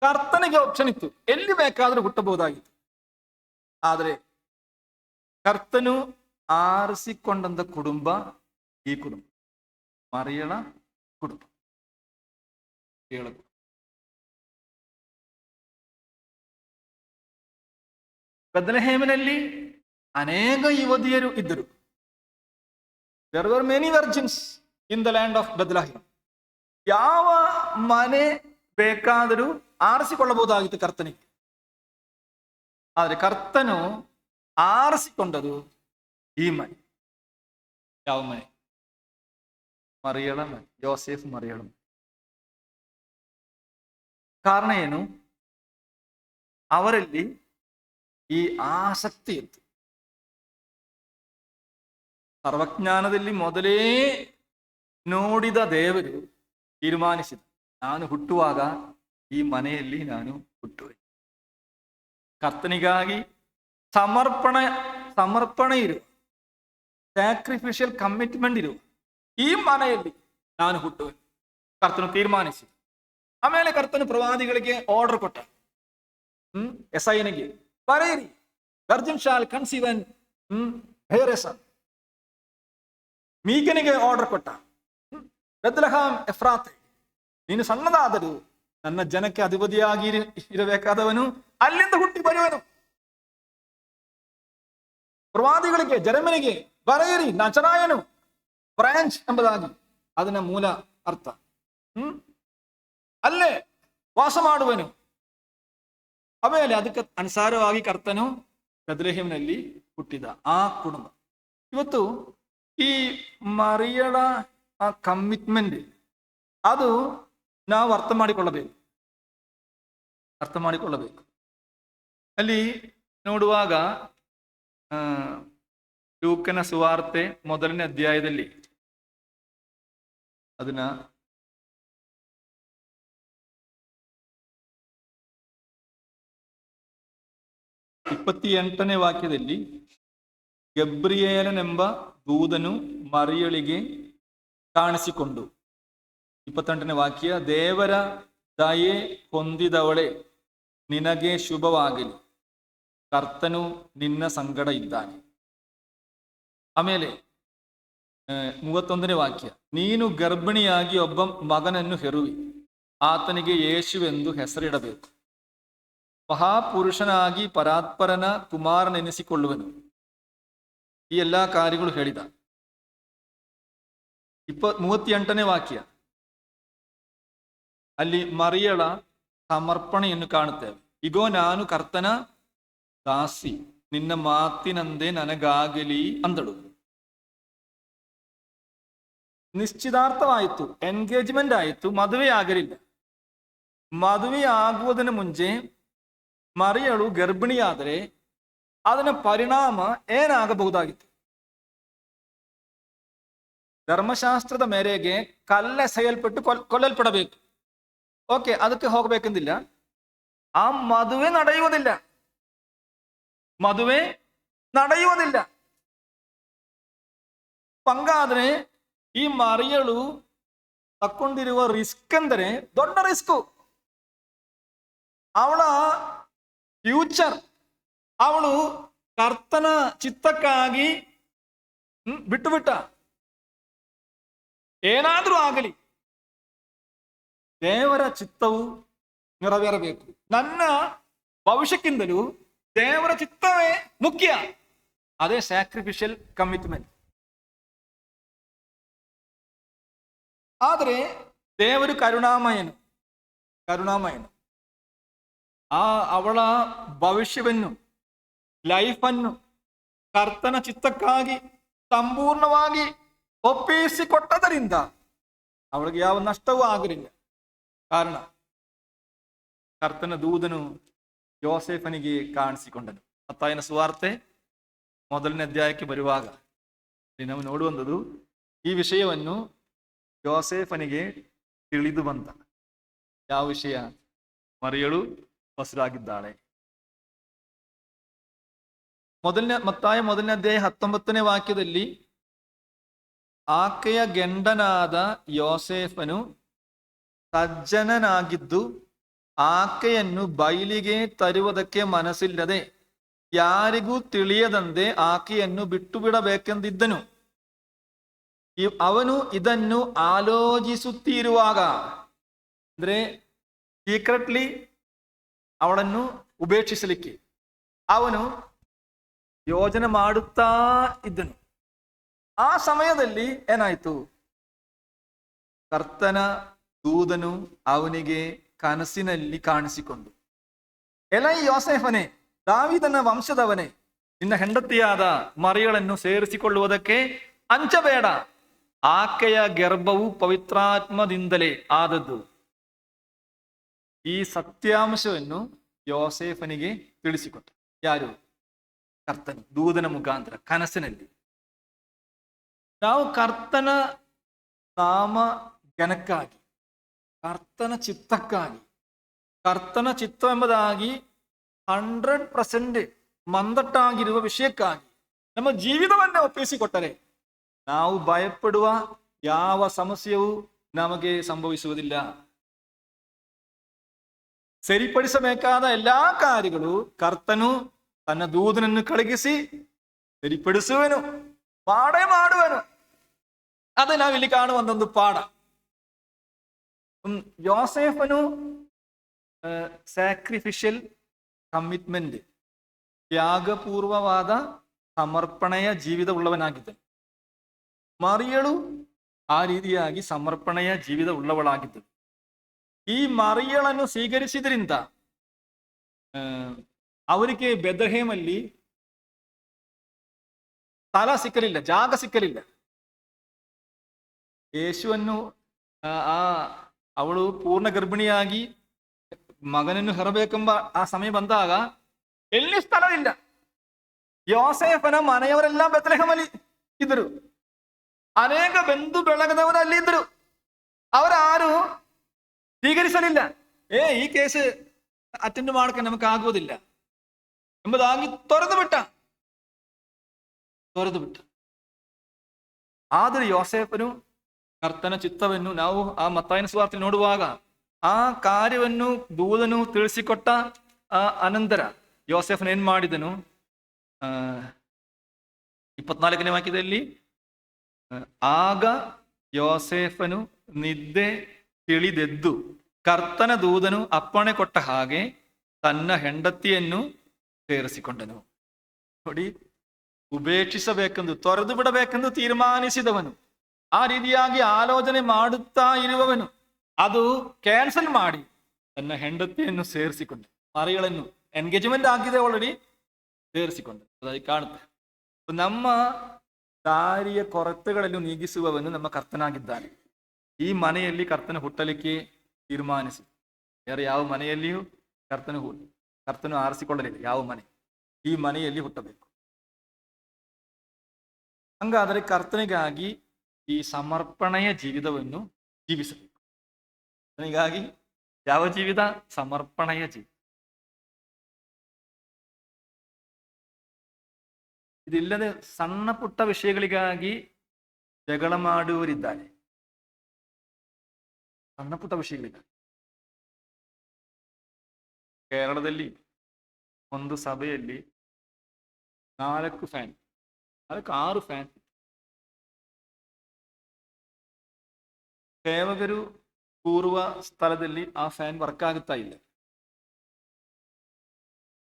ಕರ್ತನಿಗೆ ಆಪ್ಷನ್ ಇತ್ತು, ಎಲ್ಲಿ ಬೇಕಾದ್ರೂ ಹುಟ್ಟಬಹುದಾಗಿತ್ತು. ಆದರೆ ಕರ್ತನು ಆರಿಸಿಕೊಂಡಂತ ಕುಟುಂಬ ಈ ಕುಟುಂಬ, ಮರಿಯಳ ಕುಟುಂಬ. ಬೆತ್ಲೆಹೇಮಿನಲ್ಲಿ ಅನೇಕ ಯುವತಿಯರು ಇದ್ದರು. There were many virgins in the land of Bethlehem. ಯಾವ ಮನೆ ಬೇಕಾದರೂ ಆರಿಸಿಕೊಳ್ಳಬಹುದಾಗಿತ್ತು ಕರ್ತನಿಗೆ. ಆದರೆ ಕರ್ತನು ಆರಿಸಿಕೊಂಡದು ಈ ಮನೆ. ಯಾವ ಮನೆ? ಮರಿಯಳ ಮನೆ, ಯೋಸೇಫ್ ಮರಿಯಳ ಮನೆ. ಕಾರಣ ಏನು? ಅವರಲ್ಲಿ ಈ ಆಸಕ್ತಿ ಇತ್ತು. ಸರ್ವಜ್ಞಾನದಲ್ಲಿ ಮೊದಲೇ ನೋಡಿದ ದೇವರು ತೀರ್ಮಾನಿಸಿದ, ನಾನು ಹುಟ್ಟುವಾಗ ಈ ಮನೆಯಲ್ಲಿ ನಾನು ಹುಟ್ಟುವೆ. ಕರ್ತನಿಗಾಗಿ ಸಮರ್ಪಣೆ ಇರುವ, ಸ್ಯಾಕ್ರಿಫಿಷಿಯಲ್ ಕಮಿಟ್ಮೆಂಟ್ ಇರುವ ಈ ಮನೆಯಲ್ಲಿ ನಾನು ಹುಟ್ಟುವೆ ಕರ್ತನು ತೀರ್ಮಾನಿಸಿ. ಆಮೇಲೆ ಕರ್ತನು ಪ್ರವಾದಿಗಳಿಗೆ ಆರ್ಡರ್ ಕೊಟ್ಟ. ಎಸೈನಿಗೆ ಬರೆಯಿರಿ, ವರ್ಜಿನ್ ಶಾಲ್ ಕನ್ಸೀವ್ ಅಂಡ್ ಬೇರ್ ಎ ಸನ್. ಮೀಕನಿಗೆ ಆರ್ಡರ್ ಕೊಟ್ಟ, ಬೆತ್ಲೆಹೇಮ್ ಎಫ್ರಾತೆ, ನೀನು ಸಣ್ಣದಾದರೂ ನನ್ನ ಜನಕ್ಕೆ ಅಧಿಪತಿಯಾಗಿ ಇರಬೇಕಾದವನು ಅಲ್ಲಿಂದ ಹುಟ್ಟಿ ಬರುವನು. ಪ್ರವಾದಿಗಳಿಗೆ, ಜೆರೆಮೀಯನಿಗೆ ಬರೆಯಿರಿ, ನಜರಾಯನು, ಬ್ರಾಂಚ್ ಎಂಬುದಾಗಿ ಅದನ್ನ ಮೂಲ ಅರ್ಥ. ಅಲ್ಲೇ ವಾಸ ಮಾಡುವನು. ಆಮೇಲೆ ಅದಕ್ಕೆ ಅನುಸಾರವಾಗಿ ಕರ್ತನು ಬೆತ್ಲೆಹೇಮಿನಲ್ಲಿ ಹುಟ್ಟಿದ ಆ ಕುಟುಂಬ. ಇವತ್ತು ಈ ಮರಿಯಳ ಆ ಕಮಿಟ್ಮೆಂಟ್ ಅದು ನಾವು ಅರ್ಥ ಮಾಡಿಕೊಳ್ಳಬೇಕು. ಅಲ್ಲಿ ನೋಡುವಾಗ ಲೂಕನ ಸುವಾರ್ತೆ 1ನೇ ಅಧ್ಯಾಯದಲ್ಲಿ ಅದನ್ನ 28ನೇ ವಾಕ್ಯದಲ್ಲಿ ಗಬ್ರಿಯೇಲನೆಂಬ ದೂತನು ಮರಿಯಳಿಗೆ ಕಾಣಿಸಿಕೊಂಡು, 28ನೇ ವಾಕ್ಯ, ದೇವರ ದಯೆ ಹೊಂದಿದವಳೆ, ನಿನಗೆ ಶುಭವಾಗಲಿ, ಕರ್ತನು ನಿನ್ನ ಸಂಗಡ ಇದ್ದಾನೆ. ಆಮೇಲೆ 31ನೇ ವಾಕ್ಯ, ನೀನು ಗರ್ಭಿಣಿಯಾಗಿ ಒಬ್ಬ ಮಗನನ್ನು ಹೆರುವಿ, ಆತನಿಗೆ ಯೇಸುವೆಂದು ಹೆಸರಿಡಬೇಕು, ಮಹಾಪುರುಷನಾಗಿ ಪರಾತ್ಪರನ ಕುಮಾರನೆನಿಸಿಕೊಳ್ಳುವನು. ಈ ಎಲ್ಲಾ ಕಾರ್ಯಗಳು ಹೇಳಿದ. 38ನೇ ವಾಕ್ಯ, ಅಲ್ಲಿ ಮರಿಯಳ ಸಮರ್ಪಣೆಯನ್ನು ಕಾಣುತ್ತೇವೆ. ಇಗೋ ನಾನು ಕರ್ತನ ದಾಸಿ, ನಿನ್ನ ಮಾತಿನಂದೇ ನನಗಾಗಲಿ ಅಂದಳು. ನಿಶ್ಚಿತಾರ್ಥವಾಯಿತು, ಎಂಗೇಜ್ಮೆಂಟ್ ಆಯಿತು, ಮದುವೆ ಆಗಲಿಲ್ಲ. ಮದುವೆ ಆಗುವುದನ್ನು ಮುಂಚೆ ಮರಿಯಳು ಗರ್ಭಿಣಿಯಾದರೆ ಅದರ ಪರಿಣಾಮ ಏನಾಗಬಹುದಾಗಿತ್ತು? ಧರ್ಮಶಾಸ್ತ್ರದ ಮೇರೆಗೆ ಕಲ್ಲೆಸೆಯಲ್ಪಟ್ಟು ಕೊಲ್ಲಲ್ಪಡಬೇಕು. ಓಕೆ, ಅದಕ್ಕೆ ಹೋಗಬೇಕೆಂದಿಲ್ಲ. ಆ ಮದುವೆ ನಡೆಯುವುದಿಲ್ಲ. ಹಂಗಾದ್ರೆ ಈ ಮರಿಯಳು ತಕ್ಕೊಂಡಿರುವ ರಿಸ್ಕ್ ಎಂದರೆ ದೊಡ್ಡ ರಿಸ್ಕು. ಅವಳ ಫ್ಯೂಚರ್ ಅವಳು ಕರ್ತನ ಚಿತ್ತಕ್ಕಾಗಿ ಬಿಟ್ಟು ಏನಾದ್ರೂ ಆಗಲಿ ದೇವರ ಚಿತ್ತವು ನೆರವೇರಬೇಕು. ನನ್ನ ಭವಿಷ್ಯಕ್ಕಿಂತಲೂ ದೇವರ ಚಿತ್ತವೇ ಮುಖ್ಯ. ಅದೇ ಸ್ಯಾಕ್ರಿಫಿಷಿಯಲ್ ಕಮಿಟ್ಮೆಂಟ್. ಆದರೆ ದೇವರು ಕರುಣಾಮಯನು. ಅವಳ ಭವಿಷ್ಯವನ್ನು, ಲೈಫನ್ನು ಕರ್ತನ ಚಿತ್ತಕ್ಕಾಗಿ ಸಂಪೂರ್ಣವಾಗಿ ಒಪ್ಪಿಸಿಕೊಟ್ಟದರಿಂದ ಅವಳಿಗೆ ಯಾವ ನಷ್ಟವೂ ಆಗಲಿಲ್ಲ. ಕಾರಣ ಕರ್ತನ ದೂತನು ಯೋಸೇಫನಿಗೆ ಕಾಣಿಸಿಕೊಂಡನು. ಮತ್ತಾಯನ ಸುವಾರ್ತೆ 1ನೇ ಅಧ್ಯಾಯಕ್ಕೆ ಬರುವಾಗ ನಾವು ನೋಡುವಂಥದ್ದು ಈ ವಿಷಯವನ್ನು ಯೋಸೇಫನಿಗೆ ತಿಳಿದು ಬಂದ. ಯಾವ ವಿಷಯ? ಮರಿಯಳು ಹೊಸರಾಗಿದ್ದಾಳೆ. ಮತ್ತಾಯ 1ನೇ ಅಧ್ಯಾಯ 19ನೇ ವಾಕ್ಯದಲ್ಲಿ ಆಕೆಯ ಗಂಡನಾದ ಯೋಸೇಫನು ಸಜ್ಜನನಾಗಿದ್ದು ಆಕೆಯನ್ನು ಬಯಲಿಗೆ ತರುವುದಕ್ಕೆ ಮನಸ್ಸಿಲ್ಲದೆ ಯಾರಿಗೂ ತಿಳಿಯದಂತೆ ಆಕೆಯನ್ನು ಬಿಟ್ಟು ಬಿಡಬೇಕೆಂದಿದ್ದನು. ಅವನು ಇದನ್ನು ಆಲೋಚಿಸುತ್ತಿರುವಾಗ, ಅಂದ್ರೆ ಸೀಕ್ರೆಟ್ಲಿ ಅವಳನ್ನು ಉಪೇಕ್ಷಿಸಲಿಕ್ಕೆ ಅವನು ಯೋಜನೆ ಮಾಡುತ್ತಾ ಇದ್ದನು. ಆ ಸಮಯದಲ್ಲಿ ಏನಾಯ್ತು? ಕರ್ತನ ದೂತನು ಅವನಿಗೆ ಕನಸಿನಲ್ಲಿ ಕಾಣಿಸಿಕೊಂಡು, ಎಲೈ ಯೋಸೇಫನೇ, ದಾವೀದನ ವಂಶದವನೇ, ನಿನ್ನ ಹೆಂಡತಿಯಾದ ಮರಿಯಳನ್ನು ಸೇರಿಸಿಕೊಳ್ಳುವುದಕ್ಕೆ ಅಂಚಬೇಡ, ಆಕೆಯ ಗರ್ಭವು ಪವಿತ್ರಾತ್ಮದಿಂದಲೇ ಆದದ್ದು. ಈ ಸತ್ಯಾಂಶವನ್ನು ಯೋಸೇಫನಿಗೆ ತಿಳಿಸಿಕೊಟ್ಟ. ಯಾರು? ಕರ್ತನು ದೂತನ ಮುಖಾಂತರ ಕನಸಿನಲ್ಲಿ. ನಾವು ಕರ್ತನ ನಾಮ ಘನಕ್ಕಾಗಿ, ಕರ್ತನ ಚಿತ್ತಕ್ಕಾಗಿ, ಕರ್ತನ ಚಿತ್ತ ಎಂಬುದಾಗಿ 100% ಮಂದಟ್ಟಾಗಿರುವ ವಿಷಯಕ್ಕಾಗಿ ನಮ್ಮ ಜೀವಿತವನ್ನೇ ಒಪ್ಪಿಸಿಕೊಟ್ಟರೆ ನಾವು ಭಯಪಡುವ ಯಾವ ಸಮಸ್ಯೆಯೂ ನಮಗೆ ಸಂಭವಿಸುವುದಿಲ್ಲ. ಸರಿಪಡಿಸಬೇಕಾದ ಎಲ್ಲಾ ಕಾರ್ಯಗಳು ಕರ್ತನು ತನ್ನ ದೂತನನ್ನು ಕಳುಹಿಸಿ ಸರಿಪಡಿಸುವನು, ಮಾಡುವನು. ಅದು ನಾವಿಲ್ಲಿ ಕಾಣುವ ಒಂದೊಂದು ಪಾಠ. ಯೋಸೇಫನು ಸ್ಯಾಕ್ರಿಫಿಷಿಯಲ್ ಕಮಿಟ್ಮೆಂಟ್, ತ್ಯಾಗಪೂರ್ವವಾದ ಸಮರ್ಪಣೆಯ ಜೀವಿತ ಉಳ್ಳವನಾಗಿದ್ದನು. ಮರಿಯಳು ಆ ರೀತಿಯಾಗಿ ಸಮರ್ಪಣೆಯ ಜೀವಿತ ಉಳ್ಳವಳಾಗಿದ್ದಳು. ಈ ಮರಿಯಳನ್ನು ಸ್ವೀಕರಿಸಿದ್ರಿಂದ ಅವರಿಗೆ ಬೆತ್ಲೆಹೇಮಲ್ಲಿ ಸ್ಥಳ ಸಿಕ್ಕಲಿಲ್ಲ, ಜಾಗ ಸಿಕ್ಕಲಿಲ್ಲ. ಯೇಸುವನ್ನು ಅವಳು ಪೂರ್ಣ ಗರ್ಭಿಣಿಯಾಗಿ ಮಗನನ್ನು ಹೆರಬೇಕೆಂಬ ಆ ಸಮಯ ಬಂದಾಗ ಎಲ್ಲಿ ಸ್ಥಳವಿಲ್ಲ. ಯೋಸೇಫನ ಮನೆಯವರೆಲ್ಲ ಬೆತ್ಲೆಹೇಮಲ್ಲಿ ಇದ್ದರು, ಅನೇಕ ಬಂಧು ಬೆಳಗದವರು ಅಲ್ಲಿ ಇದ್ರು. ಅವರಾರು ಸ್ವೀಕರಿಸಲಿಲ್ಲ. ಈ ಕೇಸ್ ಅಟೆಂಡ್ ಮಾಡಕ್ಕೆ ನಮಗೆ ಆಗುವುದಿಲ್ಲ ಎಂಬುದಾಗಿ ತೊರೆದು ಬಿಟ್ಟ. ಆದರೆ ಯೋಸೇಫನು ಕರ್ತನ ಚಿತ್ತವನ್ನು ನಾವು ಆ ಮತ್ತಾಯನ ಸುವಾರ್ತೆಯಲ್ಲಿ ನೋಡುವಾಗ ಆ ಕಾರ್ಯವನ್ನು ದೂತನು ತಿಳಿಸಿಕೊಟ್ಟ ಅನಂತರ ಯೋಸೇಫನು ಏನ್ ಮಾಡಿದನು? 24ನೇ ವಾಕ್ಯದಲ್ಲಿ, ಆಗ ಯೋಸೇಫನು ನಿದ್ದೆ ತಿಳಿದೆದ್ದು ಕರ್ತನ ದೂತನು ಅಪ್ಪಣೆ ಕೊಟ್ಟ ಹಾಗೆ ತನ್ನ ಹೆಂಡತಿಯನ್ನು ಸೇರಿಸಿಕೊಂಡನು. ನೋಡಿ, ಉಪೇಕ್ಷಿಸಬೇಕೆಂದು, ತೊರೆದು ಬಿಡಬೇಕೆಂದು ತೀರ್ಮಾನಿಸಿದವನು, ಆ ರೀತಿಯಾಗಿ ಆಲೋಚನೆ ಮಾಡುತ್ತಾ ಇರುವವನು ಅದು ಕ್ಯಾನ್ಸಲ್ ಮಾಡಿ ತನ್ನ ಹೆಂಡತಿಯನ್ನು ಸೇರಿಸಿಕೊಂಡ. ಮರಿಗಳನ್ನು ಎಂಗೇಜ್ಮೆಂಟ್ ಆಗಿದೆ ಆಲ್ರೆಡಿ, ಸೇರಿಸಿಕೊಂಡ. ಅದಾಗಿ ಕಾಣುತ್ತೆ. ನಮ್ಮ ದಾರಿಯ ಕೊರತೆಗಳನ್ನು ನೀಗಿಸುವವನು ನಮ್ಮ ಕರ್ತನಾಗಿದ್ದಾನೆ. ಈ ಮನೆಯಲ್ಲಿ ಕರ್ತನ ಹುಟ್ಟಲಿಕ್ಕೆ ತೀರ್ಮಾನಿಸಿ, ಯಾವ ಮನೆಯಲ್ಲಿಯೂ ಕರ್ತನು ಆರಿಸಿಕೊಳ್ಳಲಿಲ್ಲ. ಯಾವ ಮನೆ? ಈ ಮನೆಯಲ್ಲಿ ಹುಟ್ಟಬೇಕು. ಹಂಗಾದರೆ ಕರ್ತನಿಗಾಗಿ ಈ ಸಮರ್ಪಣೆಯ ಜೀವಿತವನ್ನು ಜೀವಿಸಬೇಕು. ಹೀಗಾಗಿ ಯಾವ ಜೀವಿತ? ಸಮರ್ಪಣೆಯ ಜೀವಿತ. ಇದಿಲ್ಲದೆ ಸಣ್ಣ ಪುಟ್ಟ ವಿಷಯಗಳಿಗಾಗಿ ಜಗಳ ಮಾಡುವವರಿದ್ದಾರೆ. ಸಣ್ಣ ಪುಟ್ಟ ವಿಷಯಗಳಿಗಾಗಿ. ಕೇರಳದಲ್ಲಿ ಒಂದು ಸಭೆಯಲ್ಲಿ 6 ಫ್ಯಾನ್ ಸೇವಕರು ಕೂರುವ ಸ್ಥಳದಲ್ಲಿ ಆ ಫ್ಯಾನ್ ವರ್ಕ್ ಆಗುತ್ತಾ ಇಲ್ಲ.